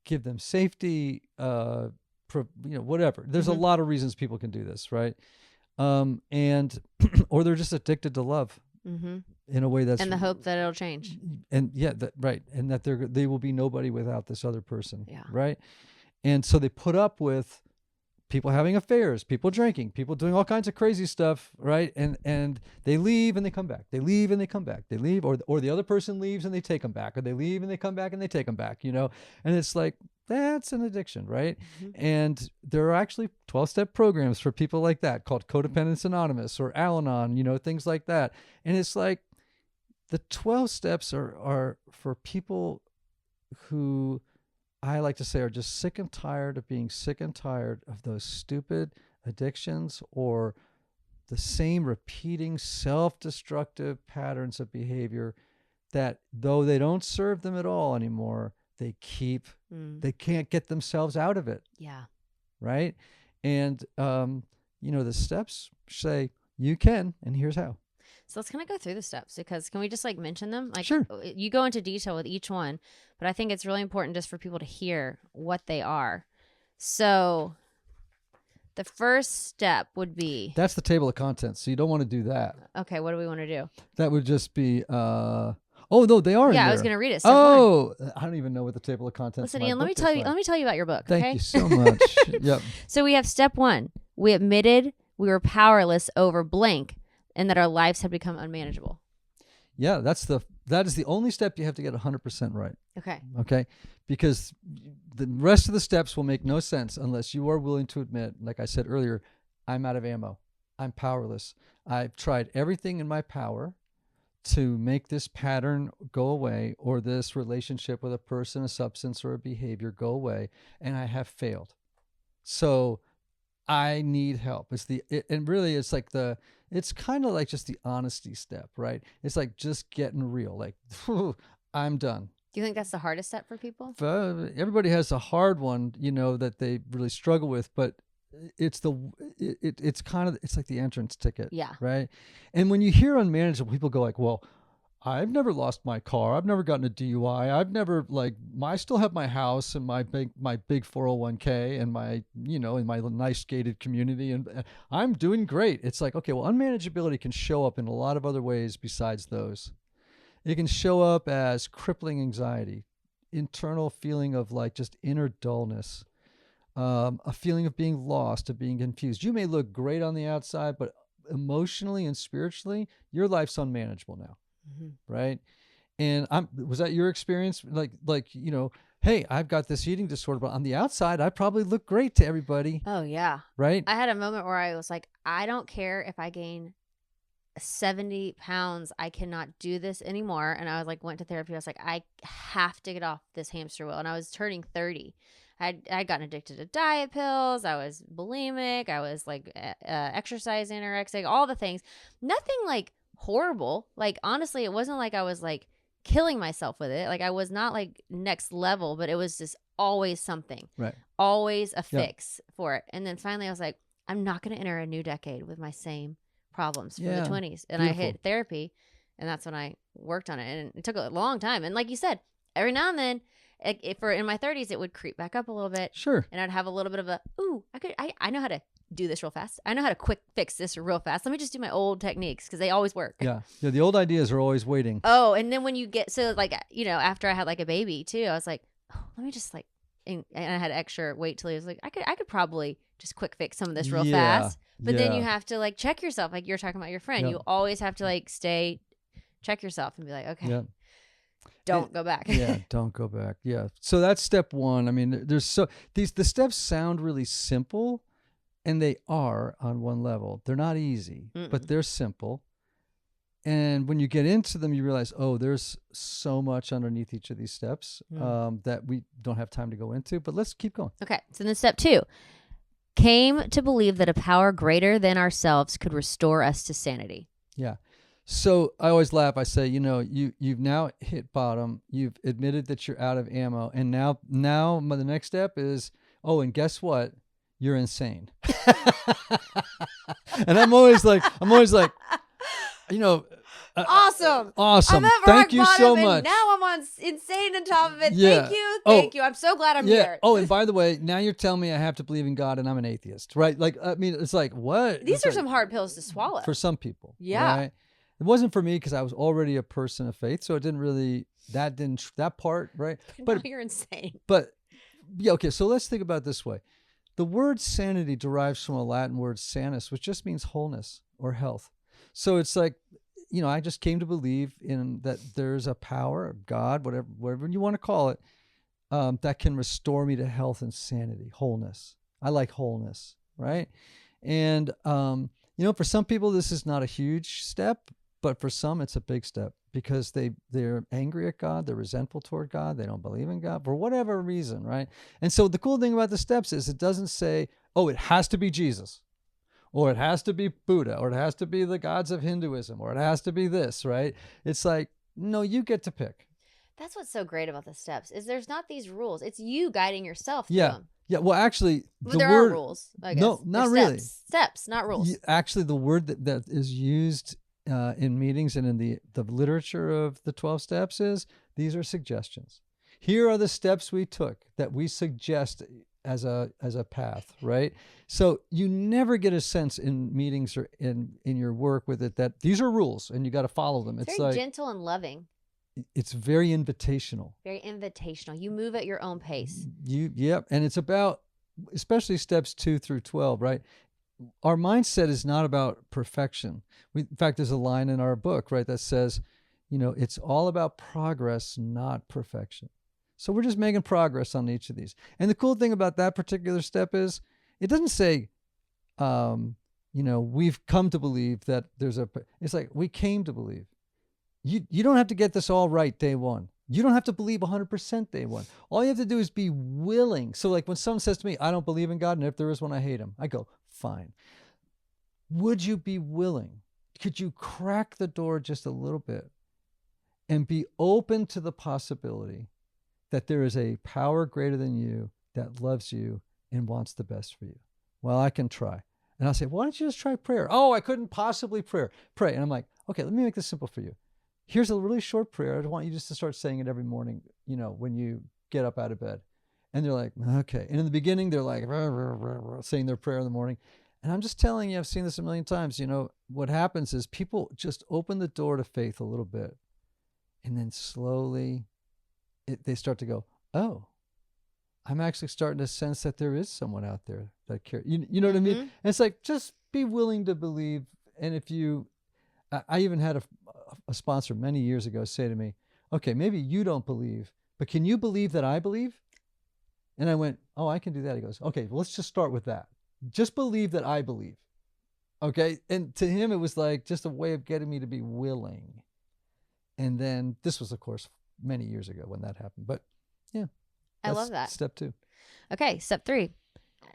give them safety, whatever. There's a lot of reasons people can do this, right? And or they're just addicted to love in a way that's, and the hope that it'll change. And right, and that they will be nobody without this other person, yeah, right? And so they put up with people having affairs, people drinking, people doing all kinds of crazy stuff, right? And they leave and they come back. They leave and they come back. They leave, or the other person leaves and they take them back, or they leave and they come back and they take them back, And it's like, that's an addiction, right? And there are actually 12-step programs for people like that called Codependence Anonymous or Al-Anon, things like that. And it's like the 12 steps are for people who, I like to say, are just sick and tired of being sick and tired of those stupid addictions or the same repeating self-destructive patterns of behavior that, though they don't serve them at all anymore, they can't get themselves out of it. Yeah. Right? And, the steps say you can, and here's how. So let's kind of go through the steps, because can we just mention them? Sure. You go into detail with each one, but I think it's really important just for people to hear what they are. So the first step would be... That's the table of contents, so you don't want to do that. Okay, what do we want to do? That would just be... Oh, no, they are in there. I was going to read it. I don't even know what the table of contents. Listen, Ian, let me tell you about your book. Thank you so much. Yep. So we have step 1. We admitted we were powerless over blank, and that our lives had become unmanageable. Yeah, that is the only step you have to get 100% right. Okay. Because the rest of the steps will make no sense unless you are willing to admit, like I said earlier, I'm out of ammo. I'm powerless. I've tried everything in my power to make this pattern go away, or this relationship with a person, a substance, or a behavior go away, and I have failed. So I need help. And really it's kind of like just the honesty step, right? It's like just getting real, like, I'm done. Do you think that's the hardest step for people? Everybody has a hard one, that they really struggle with, but it's like the entrance ticket. Yeah. Right. And when you hear unmanageable, people go like, well, I've never lost my car. I've never gotten a DUI. I've never I still have my house and my big 401k and my, in my nice gated community, and I'm doing great. It's like, okay, well, unmanageability can show up in a lot of other ways besides those. It can show up as crippling anxiety, internal feeling of just inner dullness, a feeling of being lost, of being confused. You may look great on the outside, but emotionally and spiritually, your life's unmanageable now. Right? And was that your experience? Hey, I've got this eating disorder, but on the outside, I probably look great to everybody. Oh, yeah. Right? I had a moment where I was like, I don't care if I gain 70 pounds. I cannot do this anymore. And I was went to therapy. I was like, I have to get off this hamster wheel. And I was turning 30. I'd gotten addicted to diet pills. I was bulimic. I was exercise anorexic, all the things. Nothing horrible. Honestly, it wasn't I was killing myself with it. I was not next level, but it was just always something. Right. Always a fix for it. And then finally I was like, I'm not going to enter a new decade with my same problems from the 20s. And I hit therapy, and that's when I worked on it. And it took a long time. And like you said, every now and then, For in my 30s, it would creep back up a little bit. Sure. And I'd have a little bit of a, ooh, I know how to do this real fast. I know how to quick fix this real fast. Let me just do my old techniques because they always work. Yeah. Yeah. The old ideas are always waiting. Oh, and then when you get, so like, after I had like a baby too, I was like, oh, let me just like, and I had extra wait till he was like, I could probably just quick fix some of this real fast. But then you have to like check yourself. Like you're talking about your friend. You always have to like check yourself and be like, okay, don't go back. Don't go back. Yeah. So that's step one. I mean, the steps sound really simple, and they are on one level. They're not easy, but they're simple. And when you get into them, you realize, oh, there's so much underneath each of these steps that we don't have time to go into, but let's keep going. Okay. So then step 2, came to believe that a power greater than ourselves could restore us to sanity. Yeah. So I always laugh. I say, you've now hit bottom. You've admitted that you're out of ammo. And now the next step is, oh, and guess what? You're insane. And I'm always like, awesome. Awesome. I'm at Thank you so and much. now I'm on insane on top of it. Yeah. Thank you. I'm so glad I'm here. Oh, and by the way, now you're telling me I have to believe in God and I'm an atheist, right? Like, I mean, it's like, what? These are some hard pills to swallow. For some people. Yeah. Right? It wasn't for me because I was already a person of faith. So it didn't really, that part, right? But you're insane. But yeah, okay. So let's think about it this way. The word sanity derives from a Latin word sanus, which just means wholeness or health. So it's like, I just came to believe in that there's a power, God, whatever you want to call it, that can restore me to health and sanity, wholeness. I like wholeness, right? And, for some people, this is not a huge step, but for some, it's a big step because they're angry at God, they're resentful toward God, they don't believe in God for whatever reason, right? And so the cool thing about the steps is it doesn't say, oh, it has to be Jesus, or it has to be Buddha, or it has to be the gods of Hinduism, or it has to be this, right? It's like, no, you get to pick. That's what's so great about the steps is there's not these rules. It's you guiding yourself through them. Yeah, well, actually, there are rules, I guess. No, not There's really. Steps, not rules. Actually, the word that is used in meetings and in the literature of the 12 steps is, these are suggestions. Here are the steps we took that we suggest as a path, right? So you never get a sense in meetings or in your work with it that these are rules and you got to follow them. It's very gentle and loving. It's very invitational. Very invitational. You move at your own pace. Yep. And it's about, especially steps 2 through 12, right? Our mindset is not about perfection. In fact, there's a line in our book, right, that says, it's all about progress, not perfection. So we're just making progress on each of these. And the cool thing about that particular step is it doesn't say, we've come to believe that it's like we came to believe. You don't have to get this all right day one. You don't have to believe 100% day one. All you have to do is be willing. So like when someone says to me, I don't believe in God, and if there is one, I hate him. I go, fine. Would you be willing? Could you crack the door just a little bit and be open to the possibility that there is a power greater than you that loves you and wants the best for you? Well, I can try. And I'll say, why don't you just try prayer? Oh, I couldn't possibly pray. And I'm like, okay, let me make this simple for you. Here's a really short prayer. I want you just to start saying it every morning, when you get up out of bed. And they're like, okay. And in the beginning, they're like, rah, rah, rah, rah, saying their prayer in the morning. And I'm just telling you, I've seen this a million times. What happens is people just open the door to faith a little bit. And then slowly they start to go, oh, I'm actually starting to sense that there is someone out there that cares. You know what I mean? And it's like, just be willing to believe. And I even had a sponsor many years ago say to me, okay, maybe you don't believe, but can you believe that I believe? And I went, oh, I can do that. He goes, okay, well, let's just start with that. Just believe that I believe. Okay. And to him, it was like just a way of getting me to be willing. And then this was, of course, many years ago when that happened. But yeah. I love that. Step 2. Okay. Step 3.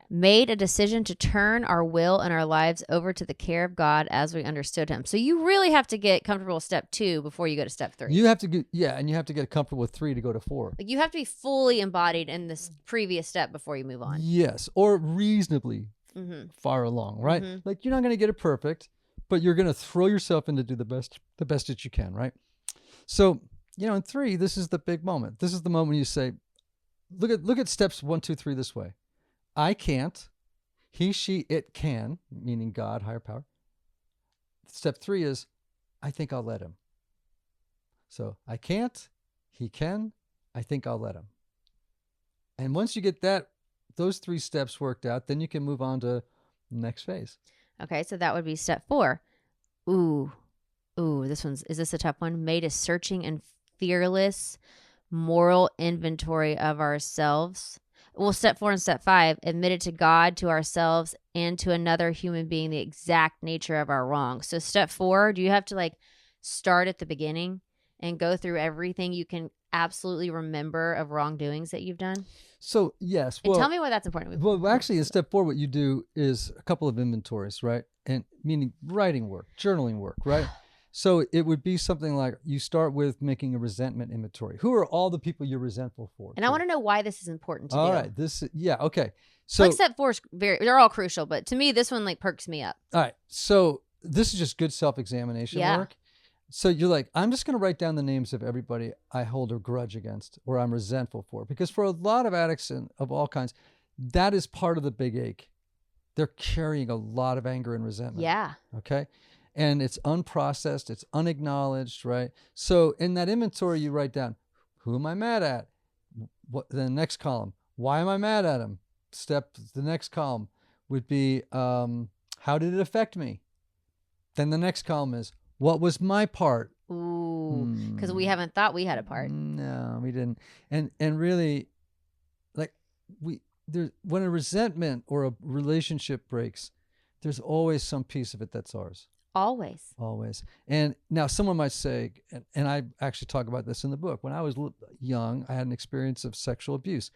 Made a decision to turn our will and our lives over to the care of God as we understood him. So you really have to get comfortable with step 2 before you go to step 3. You have to get, and you have to get comfortable with 3 to go to 4. Like you have to be fully embodied in this previous step before you move on. Yes, or reasonably far along, right? Like you're not going to get it perfect, but you're going to throw yourself in to do the best that you can, right? So, in 3, this is the big moment. This is the moment you say, look at steps 1, 2, 3 this way. I can't. He, she, it can, meaning God, higher power. Step 3 is, I think I'll let him. So I can't, he can, I think I'll let him. And once you get those 3 steps worked out, then you can move on to the next phase. Okay, so that would be step 4. Ooh, is this a tough one? Made a searching and fearless moral inventory of ourselves. Well, step 4 and step 5, admitted to God, to ourselves, and to another human being the exact nature of our wrong. So step 4, do you have to start at the beginning and go through everything you can absolutely remember of wrongdoings that you've done? So yes. And tell me why that's important. Well, actually, in step 4, what you do is a couple of inventories, right? And meaning writing work, journaling work, right? So it would be something like you start with making a resentment inventory. Who are all the people you're resentful for? And I want to know why this is important to do. All right. Okay. So step 4 is they're all crucial, but to me, this one perks me up. All right. So this is just good self-examination work. So you're like, I'm just going to write down the names of everybody I hold a grudge against or I'm resentful for. Because for a lot of addicts of all kinds, that is part of the big ache. They're carrying a lot of anger and resentment. Yeah. Okay. And it's unprocessed. It's unacknowledged, right? So in that inventory, you write down, who am I mad at? The next column, why am I mad at him? The next column would be, how did it affect me? Then the next column is, what was my part? Ooh, because we haven't thought we had a part. No, we didn't. And really, when a resentment or a relationship breaks, there's always some piece of it that's ours. Always. And now someone might say, and I actually talk about this in the book, when I was young, I had an experience of sexual abuse.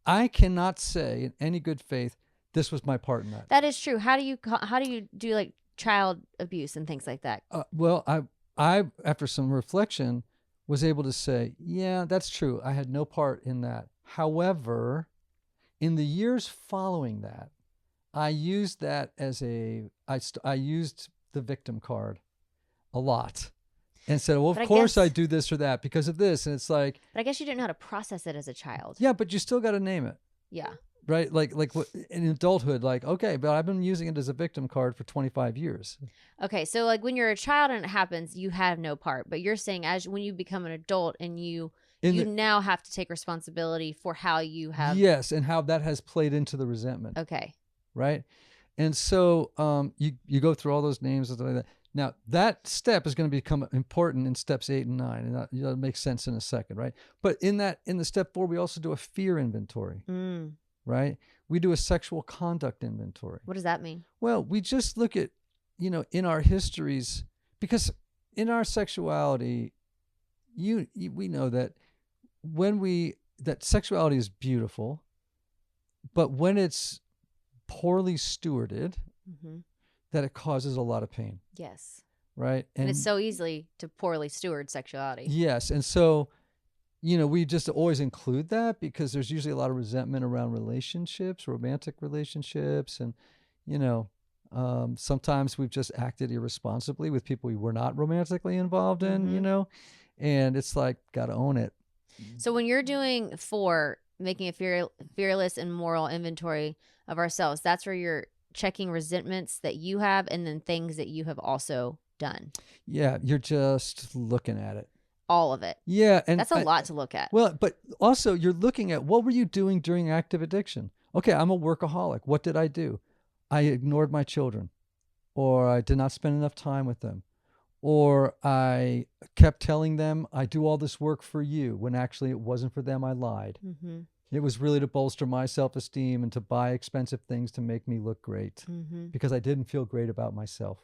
I cannot say in any good faith, this was my part in that. That is true. How do you do child abuse and things like that? Well, I after some reflection was able to say, yeah, that's true. I had no part in that. However, in the years following that, I used that as I used the victim card a lot and said, well, of course I do this or that because of this. And it's like, but I guess you didn't know how to process it as a child. Yeah, but you still got to name it. Yeah. Right. Like in adulthood, okay, but I've been using it as a victim card for 25 years. Okay. So when you're a child and it happens, you have no part, but you're saying when you become an adult and you now have to take responsibility for how you have. Yes. And how that has played into the resentment. Okay. Right. And so you go through all those names and stuff like that. Now that step is going to become important in steps 8 and 9, and that'll make sense in a second, right? But in the step 4, we also do a fear inventory, right? We do a sexual conduct inventory. What does that mean? Well, we just look at, in our histories, because in our sexuality, we know that that sexuality is beautiful, but when it's poorly stewarded, that it causes a lot of pain. Yes. Right. And it's so easily to poorly steward sexuality. Yes. And so, we just always include that because there's usually a lot of resentment around relationships, romantic relationships. And, sometimes we've just acted irresponsibly with people we were not romantically involved in, and it's like, got to own it. So when you're doing 4, making a fearless and moral inventory of ourselves, that's where you're checking resentments that you have and then things that you have also done. Yeah, you're just looking at it. All of it. Yeah. And that's a lot to look at. Well, but also you're looking at what were you doing during active addiction? Okay, I'm a workaholic. What did I do? I ignored my children, or I did not spend enough time with them, or I kept telling them I do all this work for you when actually it wasn't for them. I lied. It was really to bolster my self-esteem and to buy expensive things to make me look great because I didn't feel great about myself.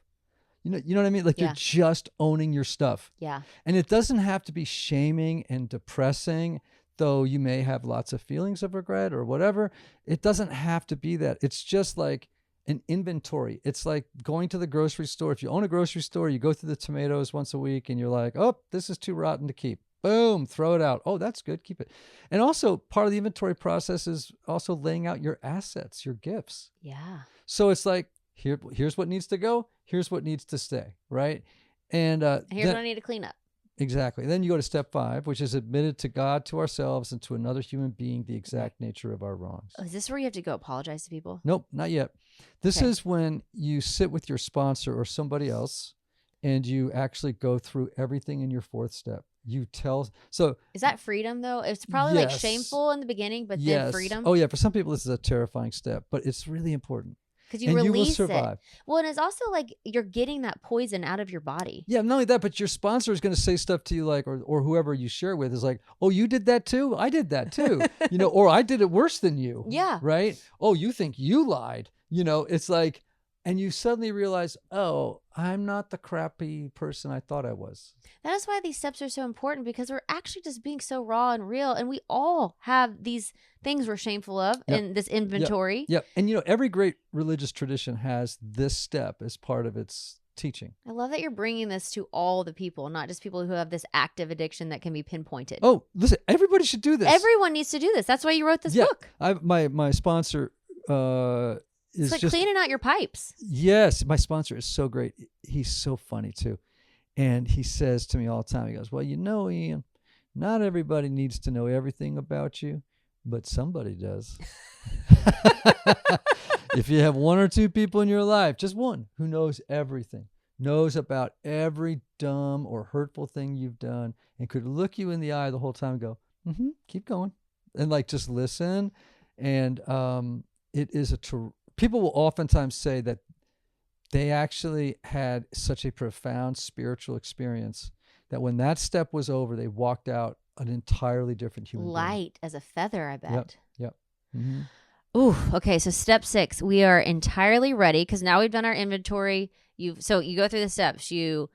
You know what I mean? Like you're just owning your stuff. Yeah. And it doesn't have to be shaming and depressing, though you may have lots of feelings of regret or whatever. It doesn't have to be that. It's just like an inventory. It's like going to the grocery store. If you own a grocery store, you go through the tomatoes once a week and you're like, oh, this is too rotten to keep. Boom, throw it out. Oh, that's good. Keep it. And also part of the inventory process is also laying out your assets, your gifts. Yeah. So it's like, here's what needs to go. Here's what needs to stay. Right. And here's what I need to clean up. Exactly. Then you go to step 5, which is admitted to God, to ourselves, and to another human being the exact nature of our wrongs. Oh, is this where you have to go apologize to people? Nope, not yet. This is when you sit with your sponsor or somebody else and you actually go through everything in your 4th step. You tell. So is that freedom though? It's probably like shameful in the beginning, but then freedom. Oh yeah, for some people this is a terrifying step, but it's really important. Because you release you will survive. Well, and it's also like you're getting that poison out of your body. Yeah, not only that, but your sponsor is going to say stuff to you like, or whoever you share with is like, oh, you did that too? I did that too. Or I did it worse than you. Yeah. Right? Oh, you think you lied. It's like, and you suddenly realize, oh, I'm not the crappy person I thought I was. That is why these steps are so important, because we're actually just being so raw and real. And we all have these things we're shameful of in this inventory. Yep. And every great religious tradition has this step as part of its teaching. I love that you're bringing this to all the people, not just people who have this active addiction that can be pinpointed. Oh, listen, everybody should do this. Everyone needs to do this. That's why you wrote this book. My sponsor it's like just cleaning out your pipes. Yes, my sponsor is so great. He's so funny too. And he says to me all the time, he goes, well, Ian, not everybody needs to know everything about you, but somebody does. If you have 1 or 2 people in your life, just one, who knows everything, knows about every dumb or hurtful thing you've done, and could look you in the eye the whole time and go, keep going. And like, just listen. And it is people will oftentimes say that they actually had such a profound spiritual experience that when that step was over, they walked out an entirely different human being. Light as a feather, I bet. Yep. Mm-hmm. Ooh, okay. So step 6, we are entirely ready, because now we've done our inventory. So you go through the steps. You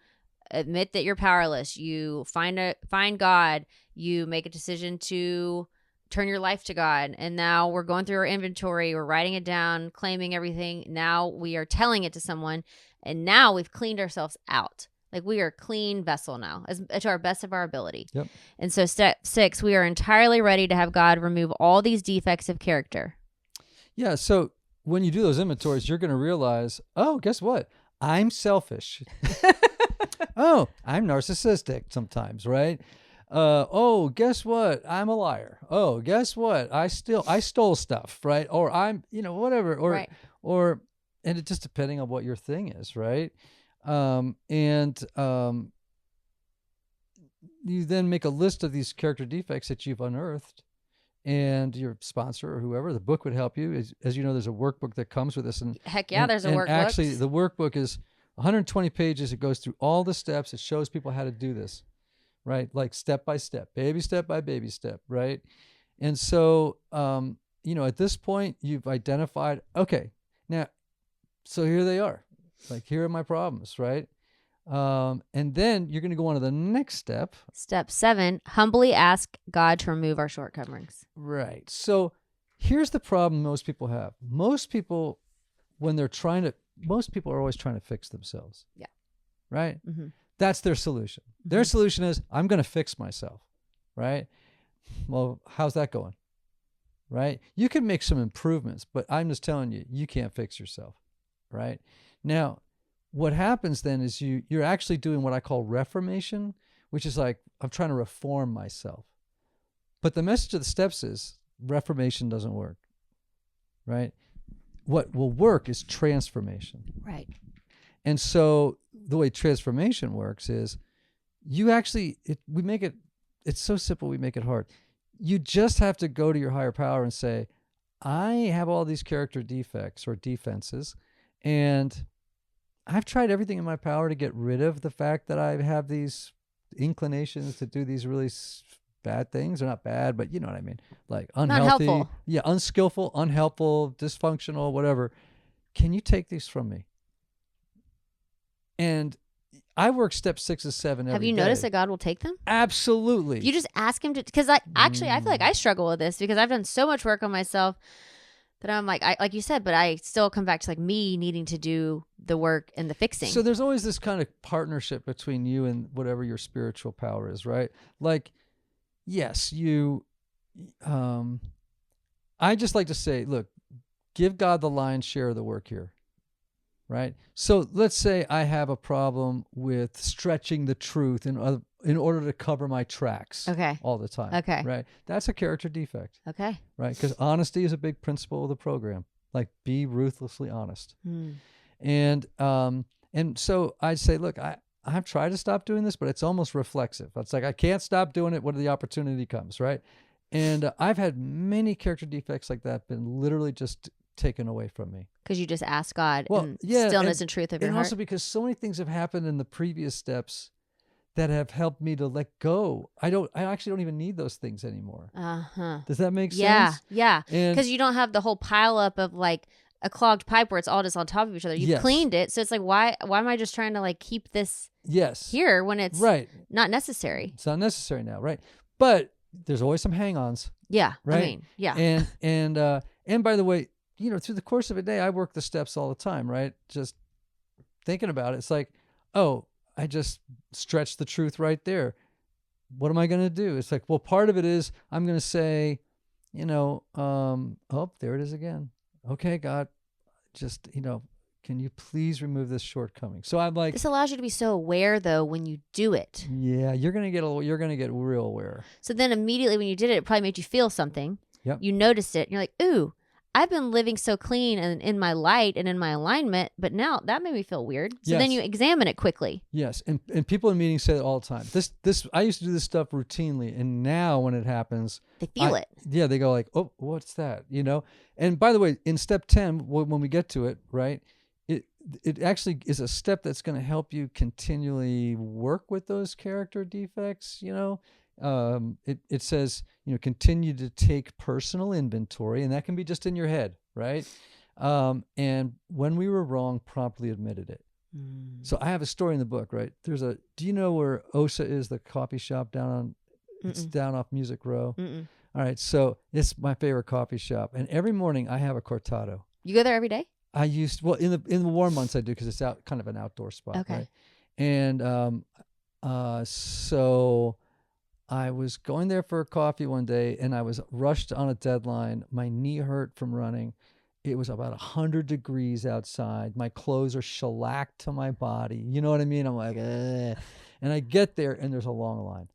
admit that you're powerless. You find God. You make a decision to turn your life to God. And now we're going through our inventory. We're writing it down, claiming everything. Now we are telling it to someone. And now we've cleaned ourselves out. Like, we are a clean vessel now, to our best of our ability. Yep. And so step 6, we are entirely ready to have God remove all these defects of character. Yeah. So when you do those inventories, you're going to realize, oh, guess what? I'm selfish. Oh, I'm narcissistic sometimes, right? Oh, guess what? I'm a liar. Oh, guess what? I stole stuff, right? Or I'm, whatever, or, right. And it just depending on what your thing is, right? You then make a list of these character defects that you've unearthed, and your sponsor or whoever, the book would help you. As you know, there's a workbook that comes with this. And heck yeah, there's a workbook. Actually, the workbook is 120 pages. It goes through all the steps. It shows people how to do this. Right? Like step by step, baby step by baby step, right? And so, at this point, you've identified, okay, now, so here they are. Like, here are my problems, right? And then you're going to go on to the next step. Step 7, humbly ask God to remove our shortcomings. Right. So here's the problem most people have. Most people are always trying to fix themselves. Yeah. Right? Mm-hmm. That's their solution. Mm-hmm. Their solution is, I'm going to fix myself, right? Well, how's that going? Right? You can make some improvements, but I'm just telling you, you can't fix yourself, right? Now, what happens then is you're actually doing what I call reformation, which is like, I'm trying to reform myself. But the message of the steps is reformation doesn't work, right? What will work is transformation. Right. And so the way transformation works is it's so simple, we make it hard. You just have to go to your higher power and say, I have all these character defects or defenses, and I've tried everything in my power to get rid of the fact that I have these inclinations to do these really bad things. They're not bad, but you know what I mean? Like unhealthy, unskillful, unhelpful, dysfunctional, whatever. Can you take these from me? And I work step 6 and 7 every day. Have you noticed that God will take them? Absolutely. You just ask him to, because I feel like I struggle with this because I've done so much work on myself that I'm like, like you said, but I still come back to like me needing to do the work and the fixing. So there's always this kind of partnership between you and whatever your spiritual power is, right? Like, yes, I just like to say, look, give God the lion's share of the work here. right? So let's say I have a problem with stretching the truth in order to cover my tracks all the time. Okay. Right? That's a character defect. Okay. Right? Because honesty is a big principle of the program. Like, be ruthlessly honest. And so I'd say, look, I've tried to stop doing this, but it's almost reflexive. It's like I can't stop doing it when the opportunity comes, right? And I've had many character defects like that been literally just taken away from me. Because you just ask God and stillness and truth of your heart. And also because so many things have happened in the previous steps that have helped me to let go. I actually don't even need those things anymore. Does that make sense? Yeah. Because you don't have the whole pile up of like a clogged pipe where it's all just on top of each other. You've cleaned it. So it's like, why am I just trying to like keep this here when it's not necessary? It's not necessary now, right? But there's always some hang-ons. Yeah. Right? I mean, yeah. And by the way, through the course of a day, I work the steps all the time, right? Just thinking about it. It's like, oh, I just stretched the truth right there. What am I going to do? It's like, well, part of it is I'm going to say, oh, there it is again. Okay, God, just, can you please remove this shortcoming? So I'm like, this allows you to be so aware though when you do it. Yeah, you're going to get real aware. So then immediately when you did it, it probably made you feel something. Yep. You noticed it and you're like, ooh, I've been living so clean and in my light and in my alignment, but now that made me feel weird. So then you examine it quickly. Yes. And people in meetings say that all the time. This I used to do this stuff routinely, and now when it happens, they feel it. Yeah, they go like, oh, what's that? And by the way, in step 10, when we get to it, right, it actually is a step that's going to help you continually work with those character defects, It says, continue to take personal inventory, and that can be just in your head, right? And when we were wrong, promptly admitted it. So I have a story in the book, right? Do you know where Osa is, the coffee shop it's down off Music Row? All right. So it's my favorite coffee shop. And every morning I have a cortado. You go there every day? In the warm months I do, because it's out kind of an outdoor spot. Okay. Right? And so I was going there for a coffee one day, and I was rushed on a deadline. My knee hurt from running. It was about 100 degrees outside. My clothes are shellacked to my body. You know what I mean? I'm like, ugh. And I get there, and there's a long line.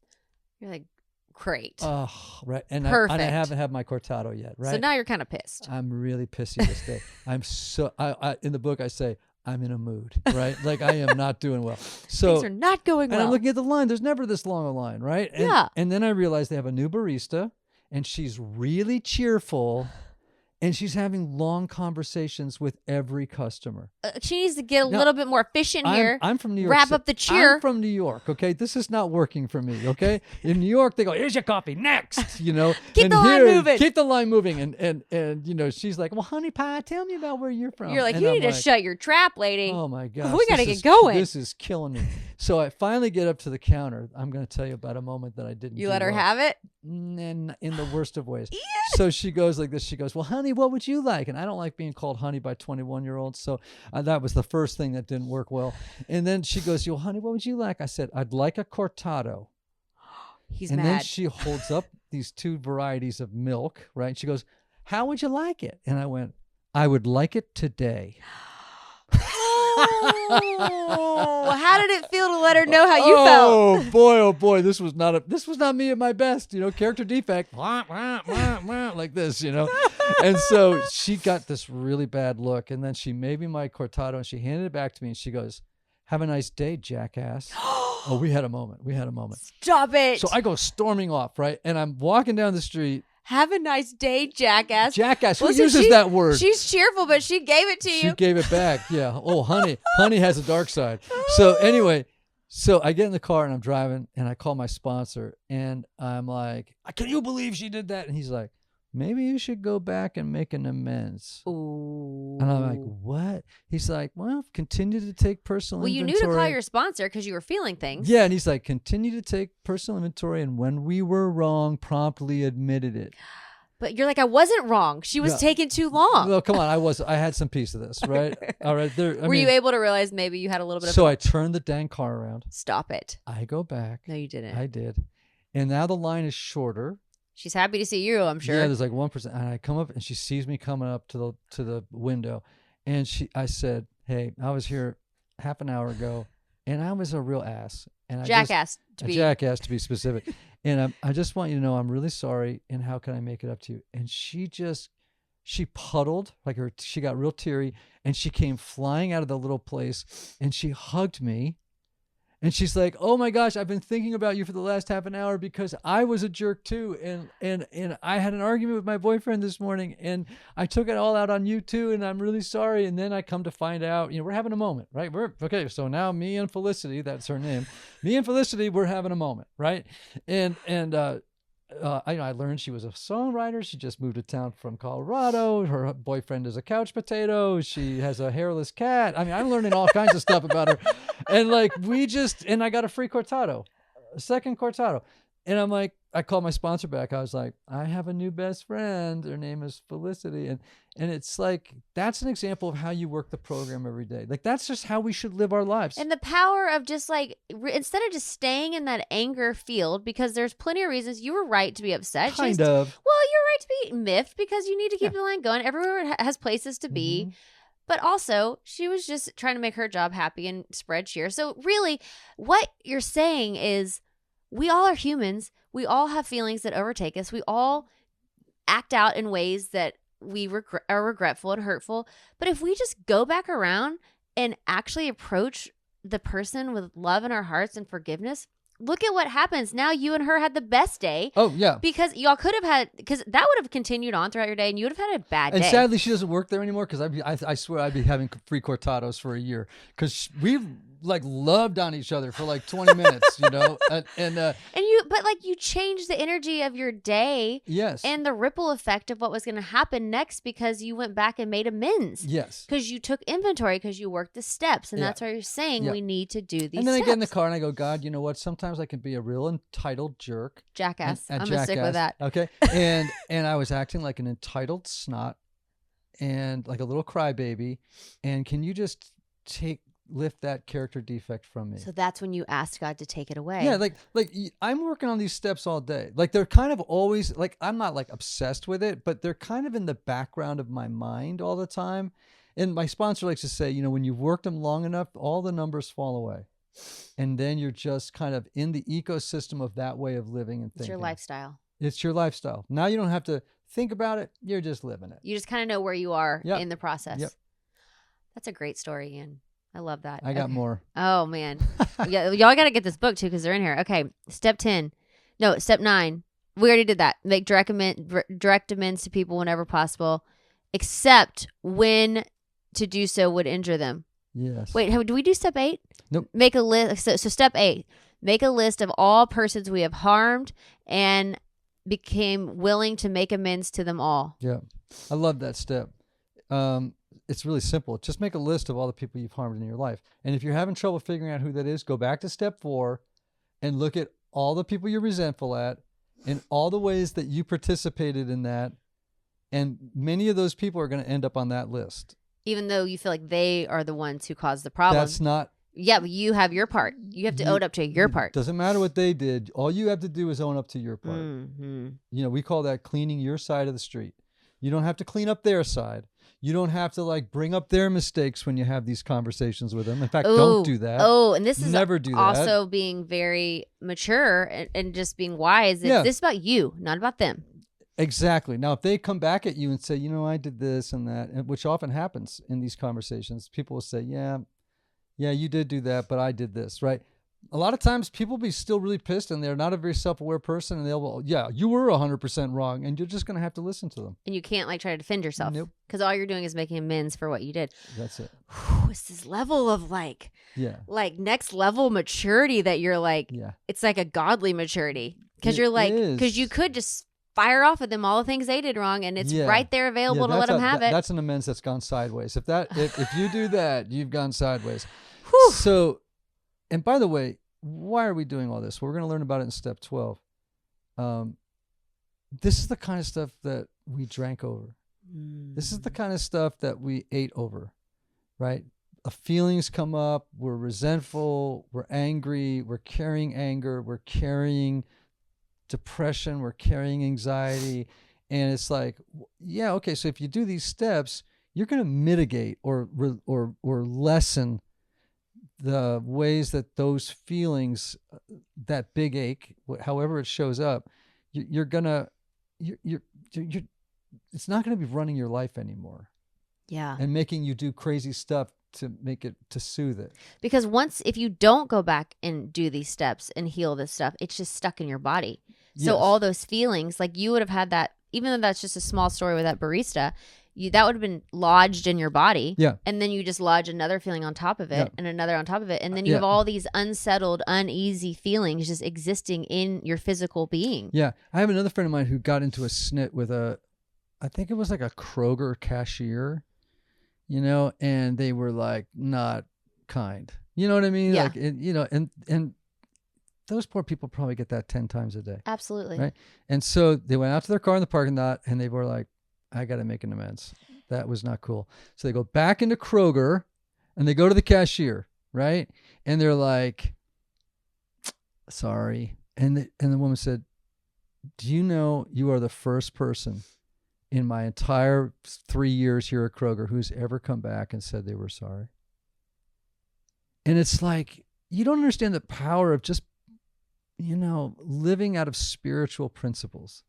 You're like, great. Oh, right. And perfect. I haven't had my cortado yet, right? So now you're kind of pissed. I'm really pissy this day. I in the book I say, I'm in a mood, right? Like, I am not doing well. So things are not going well. And I'm looking at the line. There's never this long a line, right? And then I realized they have a new barista, and she's really cheerful, and she's having long conversations with every customer. She needs to get a little bit more efficient here. I'm from New York. Wrap up the cheer. I'm from New York, okay? This is not working for me, okay? In New York, they go, here's your coffee, next, Keep the line moving. Keep the line moving. And she's like, well, honey pie, tell me about where you're from. You're like, and you I'm need to shut your trap, lady. Oh, my gosh. We got to get going. This is killing me. So I finally get up to the counter. I'm going to tell you about a moment that I didn't You let her have it? In the worst of ways. So she goes like this. She goes, well, honey, what would you like? And I don't like being called honey by 21-year-olds. So that was the first thing that didn't work well. And then she goes, well, honey, what would you like? I said, I'd like a cortado. He's mad. And then she holds up these two varieties of milk, right? And she goes, how would you like it? And I went, I would like it today. Oh, how did it feel to let her know how you felt? Oh boy, this was not me at my best, character defect, like this, And so she got this really bad look, and then she made me my cortado, and she handed it back to me, and she goes, have a nice day, jackass. Oh, we had a moment. Stop it. So I go storming off, right? And I'm walking down the street. Have a nice day, jackass. Jackass. Who uses that word? She's cheerful, but she gave it to you. She gave it back. Yeah. Oh, honey. Honey has a dark side. So anyway, I get in the car and I'm driving, and I call my sponsor, and I'm like, can you believe she did that? And he's like, maybe you should go back and make an amends. Ooh. And I'm like, what? He's like, well, continue to take personal inventory. Well, you knew to call your sponsor because you were feeling things. Yeah, and he's like, continue to take personal inventory, and when we were wrong, promptly admitted it. But you're like, I wasn't wrong. She was taking too long. Well, come on, I had some piece of this, right? All right. Were you able to realize maybe you had a little bit of... So I turned the dang car around. Stop it. I go back. No, you didn't. I did. And now the line is shorter. She's happy to see you, I'm sure. Yeah, there's like 1%. And I come up, and she sees me coming up to the window. And I said, hey, I was here half an hour ago, and I was a real ass. And jackass to be specific. And I just want you to know I'm really sorry, and how can I make it up to you? And she puddled, she got real teary, and she came flying out of the little place, and she hugged me. And she's like, oh my gosh, I've been thinking about you for the last half an hour because I was a jerk too. And I had an argument with my boyfriend this morning, and I took it all out on you too. And I'm really sorry. And then I come to find out, we're having a moment, right? Okay. So now me and Felicity, that's her name, we're having a moment. Right. I learned she was a songwriter. She just moved to town from Colorado. Her boyfriend is a couch potato. She has a hairless cat. I mean, I'm learning all kinds of stuff about her. And I got a free cortado, a second cortado. And I'm like, I called my sponsor back. I was like, I have a new best friend. Her name is Felicity. And it's like, that's an example of how you work the program every day. Like, that's just how we should live our lives. And the power of just instead of just staying in that anger field, because there's plenty of reasons you were right to be upset. Kind of. Well, you're right to be miffed because you need to keep the line going. Everyone has places to be. Mm-hmm. But also, she was just trying to make her job happy and spread cheer. So really, what you're saying is we all are humans. We all have feelings that overtake us. We all act out in ways that we are regretful and hurtful. But if we just go back around and actually approach the person with love in our hearts and forgiveness, look at what happens. Now you and her had the best day. Oh, yeah. Because y'all could have because that would have continued on throughout your day, and you would have had a bad day. And sadly, she doesn't work there anymore, because I swear I'd be having free cortados for a year, because we loved on each other for 20 minutes, But you changed the energy of your day. Yes. And the ripple effect of what was going to happen next, because you went back and made amends. Yes. Because you took inventory, because you worked the steps. And that's why you're saying we need to do these steps. And then I get in the car and I go, God, you know what? Sometimes I can be a real entitled jerk. Jackass. I'm going to stick with that. Okay. And I was acting like an entitled snot and like a little crybaby. And can you just lift that character defect from me? So that's when you asked God to take it away. Yeah, like I'm working on these steps all day. They're kind of always I'm not obsessed with it, but they're kind of in the background of my mind all the time. And my sponsor likes to say, when you've worked them long enough, all the numbers fall away. And then you're just kind of in the ecosystem of that way of living and thinking. It's your lifestyle. It's your lifestyle. Now you don't have to think about it. You're just living it. You just kind of know where you are in the process. Yep. That's a great story, Ian. I love that. I got more. Oh, man. Y'all got to get this book, too, because they're in here. Okay. Step 9. We already did that. Make direct amends to people whenever possible, except when to do so would injure them. Yes. Wait, do we do step 8? Nope. Make a list. So step 8, make a list of all persons we have harmed and became willing to make amends to them all. Yeah. I love that step. It's really simple. Just make a list of all the people you've harmed in your life. And if you're having trouble figuring out who that is, go back to step 4 and look at all the people you're resentful at and all the ways that you participated in that. And many of those people are going to end up on that list. Even though you feel like they are the ones who caused the problem. That's not. Yeah, but you have your part. You have to own up to your part. Doesn't matter what they did. All you have to do is own up to your part. Mm-hmm. We call that cleaning your side of the street. You don't have to clean up their side. You don't have to bring up their mistakes when you have these conversations with them. In fact, don't do that. Oh, and this is never do also that. Being very mature and just being wise. This is about you, not about them. Exactly. Now, if they come back at you and say, I did this and that, which often happens in these conversations, people will say, yeah, you did do that, but I did this, right? A lot of times people will be still really pissed and they're not a very self-aware person, and you were 100% wrong, and you're just going to have to listen to them. And you can't try to defend yourself. Nope. Because all you're doing is making amends for what you did. That's it. It's this level of next level maturity that you're it's like a godly maturity. Because because you could just fire off at them all the things they did wrong, and it's right there available to let them have it. That's an amends that's gone sideways. If you do that, you've gone sideways. Whew. So, and by the way, why are we doing all this? We're going to learn about it in step 12. This is the kind of stuff that we drank over. This is the kind of stuff that we ate over, right? Feelings come up. We're resentful. We're angry. We're carrying anger. We're carrying depression. We're carrying anxiety. And it's okay, so if you do these steps, you're going to mitigate or lessen the ways that those feelings, that big ache, however it shows up, you're it's not going to be running your life anymore. Yeah. And making you do crazy stuff to soothe it. Because if you don't go back and do these steps and heal this stuff, it's just stuck in your body. So all those feelings, like you would have had that, even though that's just a small story with that barista, that would have been lodged in your body. Yeah. And then you just lodge another feeling on top of it and another on top of it. And then you have all these unsettled, uneasy feelings just existing in your physical being. Yeah. I have another friend of mine who got into a snit with I think it was like a Kroger cashier, and they were like not kind. You know what I mean? Yeah. Like, and those poor people probably get that 10 times a day. Absolutely. Right. And so they went out to their car in the parking lot and they were like, I got to make an amends. That was not cool. So they go back into Kroger and they go to the cashier. Right. And they're like, sorry. And the woman said, do you know you are the first person in my entire 3 years here at Kroger who's ever come back and said they were sorry? And it's like, you don't understand the power of just, living out of spiritual principles.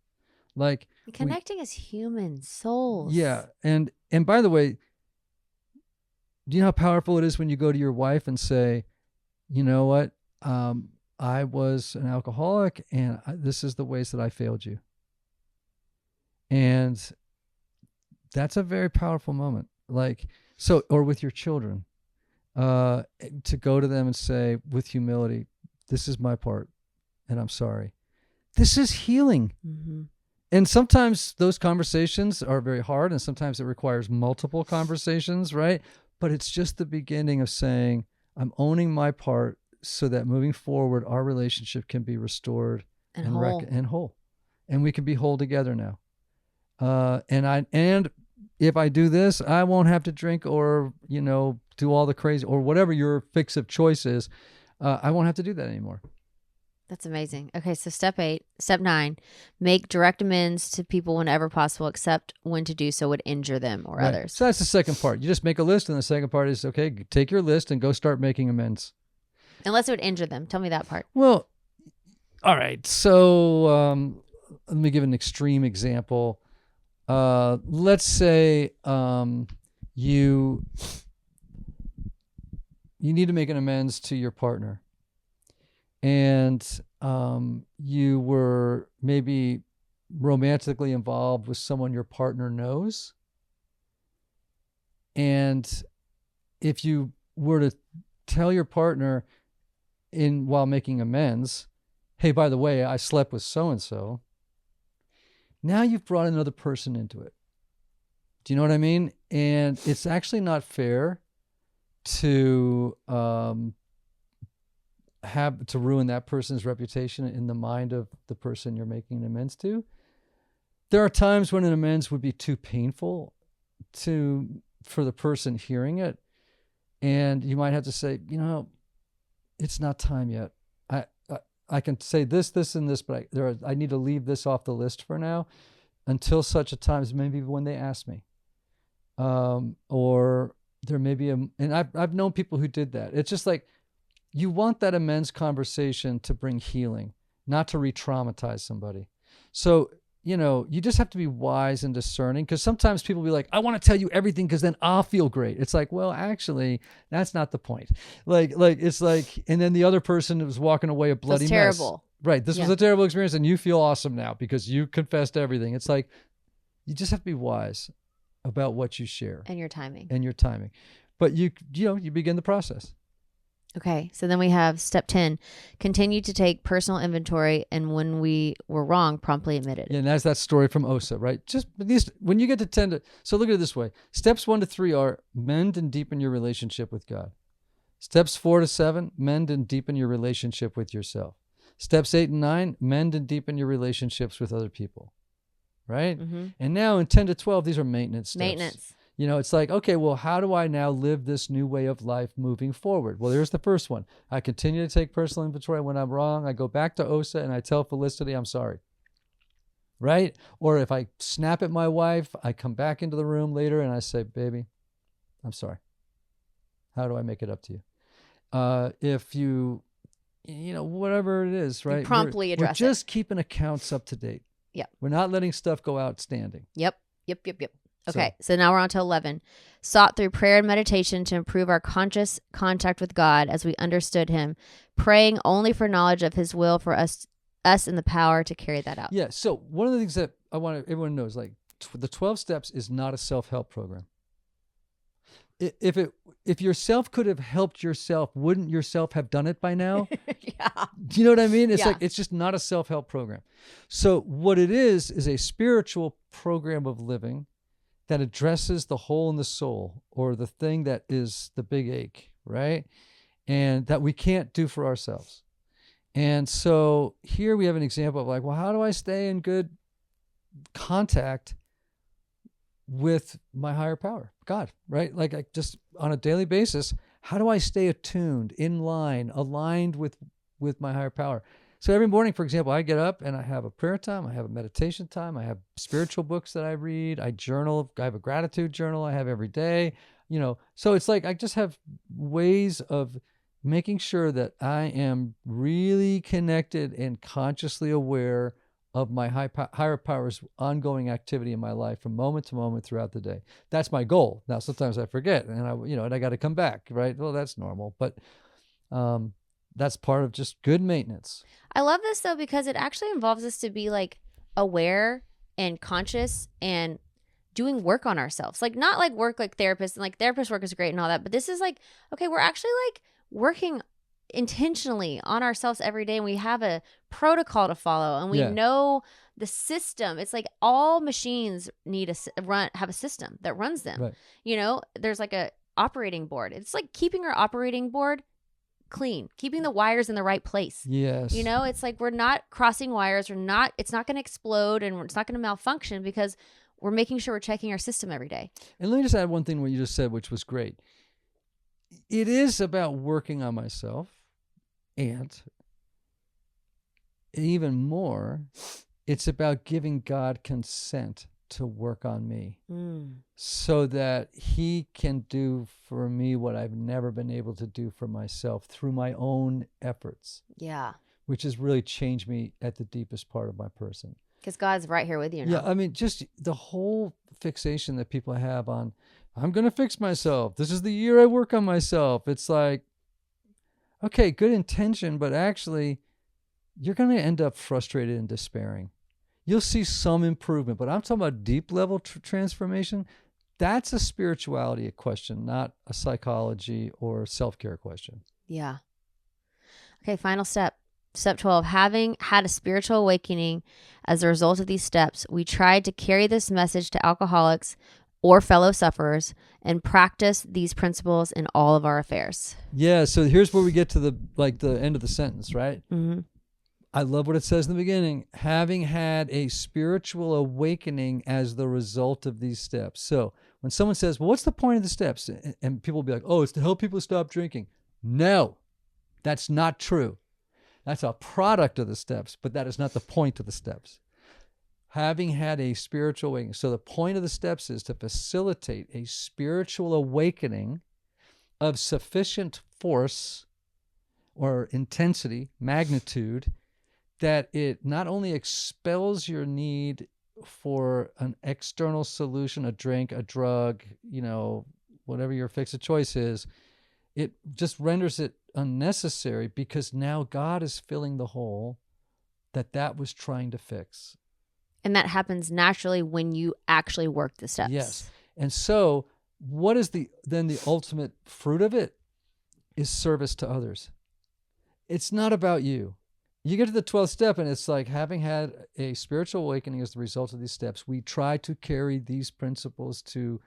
Like connecting as human souls. Yeah. And by the way, do you know how powerful it is when you go to your wife and say, you know what? I was an alcoholic and this is the ways that I failed you. And that's a very powerful moment. Or with your children, to go to them and say with humility, this is my part and I'm sorry. This is healing. Mm-hmm. And sometimes those conversations are very hard and sometimes it requires multiple conversations, right? But it's just the beginning of saying, I'm owning my part so that moving forward, our relationship can be restored and whole. And we can be whole together now. And if I do this, I won't have to drink or, do all the crazy or whatever your fix of choice is. I won't have to do that anymore. That's amazing. Okay, so step 9, make direct amends to people whenever possible, except when to do so would injure them or others. So that's the second part. You just make a list, and the second part is, okay, take your list and go start making amends. Unless it would injure them. Tell me that part. Well, all right. So let me give an extreme example. Let's say you need to make an amends to your partner. And you were maybe romantically involved with someone your partner knows. And if you were to tell your partner while making amends, hey, by the way, I slept with so-and-so, now you've brought another person into it. Do you know what I mean? And it's actually not fair to ruin that person's reputation in the mind of the person you're making an amends to. There are times when an amends would be too painful for the person hearing it. And you might have to say, it's not time yet. I can say this, and this, but I need to leave this off the list for now until such a time as maybe when they ask me. Or there may be and I've known people who did that. It's just like, you want that amends conversation to bring healing, not to re-traumatize somebody. So, you just have to be wise and discerning, because sometimes people will be like, I want to tell you everything because then I'll feel great. It's like, well, actually, that's not the point. It's like, and then the other person was walking away a bloody mess. Terrible. Right. This was a terrible experience and you feel awesome now because you confessed everything. It's like, you just have to be wise about what you share. And your timing. But you begin the process. Okay, so then we have step 10, continue to take personal inventory, and when we were wrong, promptly admit it. Yeah, and that's that story from OSA, right? Just these, when you get to 10 so look at it this way. Steps 1 to 3 are mend and deepen your relationship with God. Steps 4 to 7, mend and deepen your relationship with yourself. Steps 8 and 9, mend and deepen your relationships with other people, right? Mm-hmm. And now in 10 to 12, these are maintenance steps. It's like, okay, well, how do I now live this new way of life moving forward? Well, there's the first one. I continue to take personal inventory. When I'm wrong, I go back to OSA and I tell Felicity I'm sorry. right? Or if I snap at my wife, I come back into the room later and I say, baby, I'm sorry. How do I make it up to you? If whatever it is, right? Promptly we're address just keeping accounts up to date. Yep. We're not letting stuff go outstanding. Yep. Okay, so now we're on to 11. Sought through prayer and meditation to improve our conscious contact with God as we understood him, praying only for knowledge of his will for us and the power to carry that out. Yeah, so one of the things that I want everyone knows, like the 12 steps is not a self-help program. If yourself could have helped yourself, wouldn't yourself have done it by now? Yeah. Do you know what I mean? It's Yeah. like, it's just not a self-help program. So what it is a spiritual program of living that addresses the hole in the soul, or the thing that is the big ache, right? And that we can't do for ourselves. And so here we have an example of like, well, how do I stay in good contact with my higher power, God, right? Like, I just on a daily basis, how do I stay attuned, in line, aligned with my higher power? So every morning, for example, I get up and I have a prayer time, I have a meditation time, I have spiritual books that I read, I journal, I have a gratitude journal I have every day, so it's like I just have ways of making sure that I am really connected and consciously aware of my higher power's ongoing activity in my life from moment to moment throughout the day. That's my goal. Now, sometimes I forget and I got to come back, right? Well, that's normal, but that's part of just good maintenance. I love this though, because it actually involves us to be like aware and conscious and doing work on ourselves. Like, not like work like therapists, and like therapist work is great and all that, but this is like, okay, we're actually like working intentionally on ourselves every day, and we have a protocol to follow, and we know the system. It's like all machines need have a system that runs them. Right. There's like a operating board. It's like keeping our operating board clean, keeping the wires in the right place. Yes. It's like we're not crossing wires, it's not going to explode, and it's not going to malfunction because we're making sure we're checking our system every day. And let me just add one thing what you just said, which was great. It is about working on myself, and even more, it's about giving God consent to work on me so that he can do for me what I've never been able to do for myself through my own efforts. Yeah. Which has really changed me at the deepest part of my person. Because God's right here with you now. Yeah, I mean, just the whole fixation that people have on, I'm going to fix myself. This is the year I work on myself. It's like, okay, good intention, but actually, you're going to end up frustrated and despairing. You'll see some improvement, but I'm talking about deep level transformation. That's a spirituality question, not a psychology or self-care question. Yeah. Okay, final step. Step 12, having had a spiritual awakening as a result of these steps, we tried to carry this message to alcoholics or fellow sufferers and practice these principles in all of our affairs. Yeah, so here's where we get to the end of the sentence, right? Mm-hmm. I love what it says in the beginning, having had a spiritual awakening as the result of these steps. So when someone says, well, what's the point of the steps? And people will be like, oh, it's to help people stop drinking. No, that's not true. That's a product of the steps, but that is not the point of the steps. Having had a spiritual awakening. So the point of the steps is to facilitate a spiritual awakening of sufficient force or intensity, magnitude, that it not only expels your need for an external solution, a drink, a drug, whatever your fix of choice is, it just renders it unnecessary because now God is filling the hole that was trying to fix. And that happens naturally when you actually work the steps. Yes. And so what is the ultimate fruit of it is service to others. It's not about you. You get to the 12th step and it's like, having had a spiritual awakening as the result of these steps, we try to carry these principles to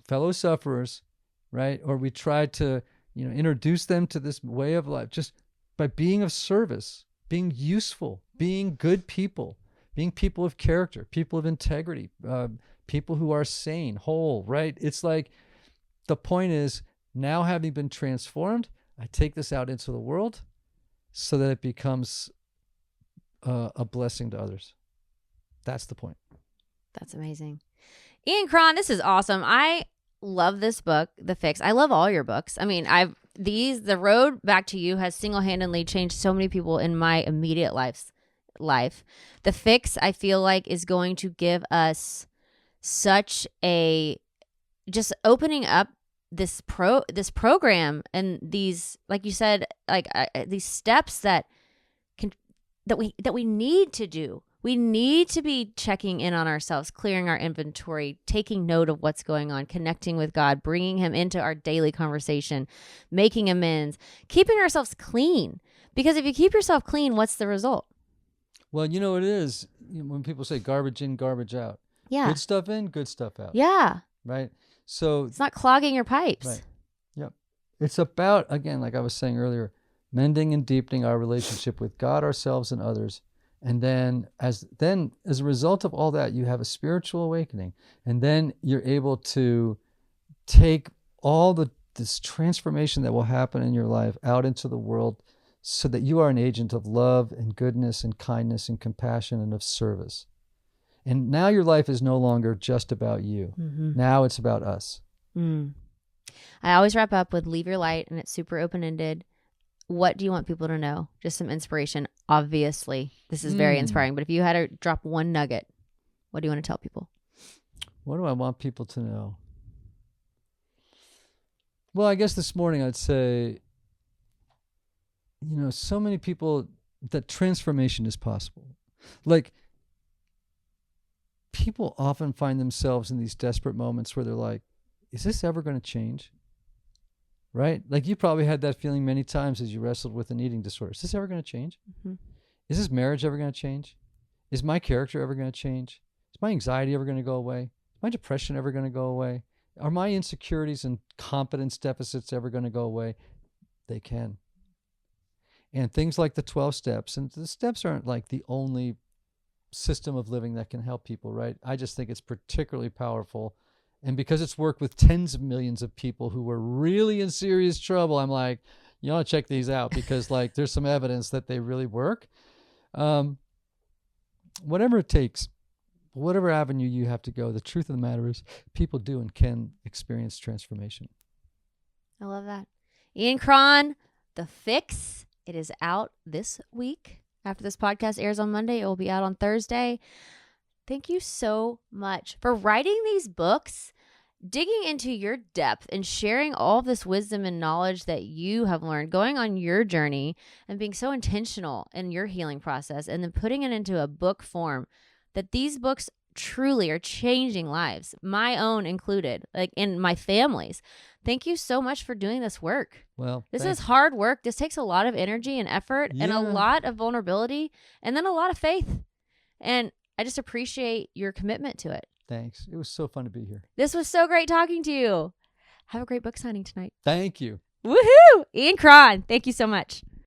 fellow sufferers, right? Or we try to, introduce them to this way of life just by being of service, being useful, being good people, being people of character, people of integrity, people who are sane, whole, right? It's like, the point is, now having been transformed, I take this out into the world so that it becomes a blessing to others. That's the point. That's amazing. Ian Cron, this is awesome. I love this book, The Fix. I love all your books. I mean, The Road Back to You has single-handedly changed so many people in my immediate life. The Fix, I feel like, is going to give us such a, just opening up this program and these, like you said, like these steps that we need to do. We need to be checking in on ourselves, clearing our inventory, taking note of what's going on, connecting with God, bringing him into our daily conversation, making amends, keeping ourselves clean. Because if you keep yourself clean, what's the result? Well, you know what it is when people say garbage in, garbage out. Yeah. Good stuff in, good stuff out. Yeah. Right? So it's not clogging your pipes. Right. Yep. It's about, again, like I was saying earlier, mending and deepening our relationship with God, ourselves, and others. And then as a result of all that, you have a spiritual awakening. And then you're able to take all this transformation that will happen in your life out into the world so that you are an agent of love and goodness and kindness and compassion and of service. And now your life is no longer just about you. Mm-hmm. Now it's about us. Mm. I always wrap up with leave your light, and it's super open-ended. What do you want people to know? Just some inspiration. Obviously, this is very inspiring. But if you had to drop one nugget, what do you want to tell people? What do I want people to know? Well, I guess this morning I'd say, so many people, that transformation is possible. Like, people often find themselves in these desperate moments where they're like, is this ever going to change? Right? Like, you probably had that feeling many times as you wrestled with an eating disorder. Is this ever going to change? Mm-hmm. Is this marriage ever going to change? Is my character ever going to change? Is my anxiety ever going to go away? Is my depression ever going to go away? Are my insecurities and competence deficits ever going to go away? They can. And things like the 12 steps, and the steps aren't like the only system of living that can help people, right? I just think it's particularly powerful. And because it's worked with tens of millions of people who were really in serious trouble, I'm like, you ought to check these out because like there's some evidence that they really work. Whatever it takes, whatever avenue you have to go, the truth of the matter is people do and can experience transformation. I love that. Ian Cron, The Fix. It is out this week. After this podcast airs on Monday, it will be out on Thursday. Thank you so much for writing these books, digging into your depth and sharing all this wisdom and knowledge that you have learned, going on your journey and being so intentional in your healing process, and then putting it into a book form. That these books truly are changing lives, my own included, like in my family's. Thank you so much for doing this work. Well, this is hard work. This takes a lot of energy and effort and a lot of vulnerability and then a lot of faith. And I just appreciate your commitment to it. Thanks. It was so fun to be here. This was so great talking to you. Have a great book signing tonight. Thank you. Woohoo! Ian Cron, thank you so much.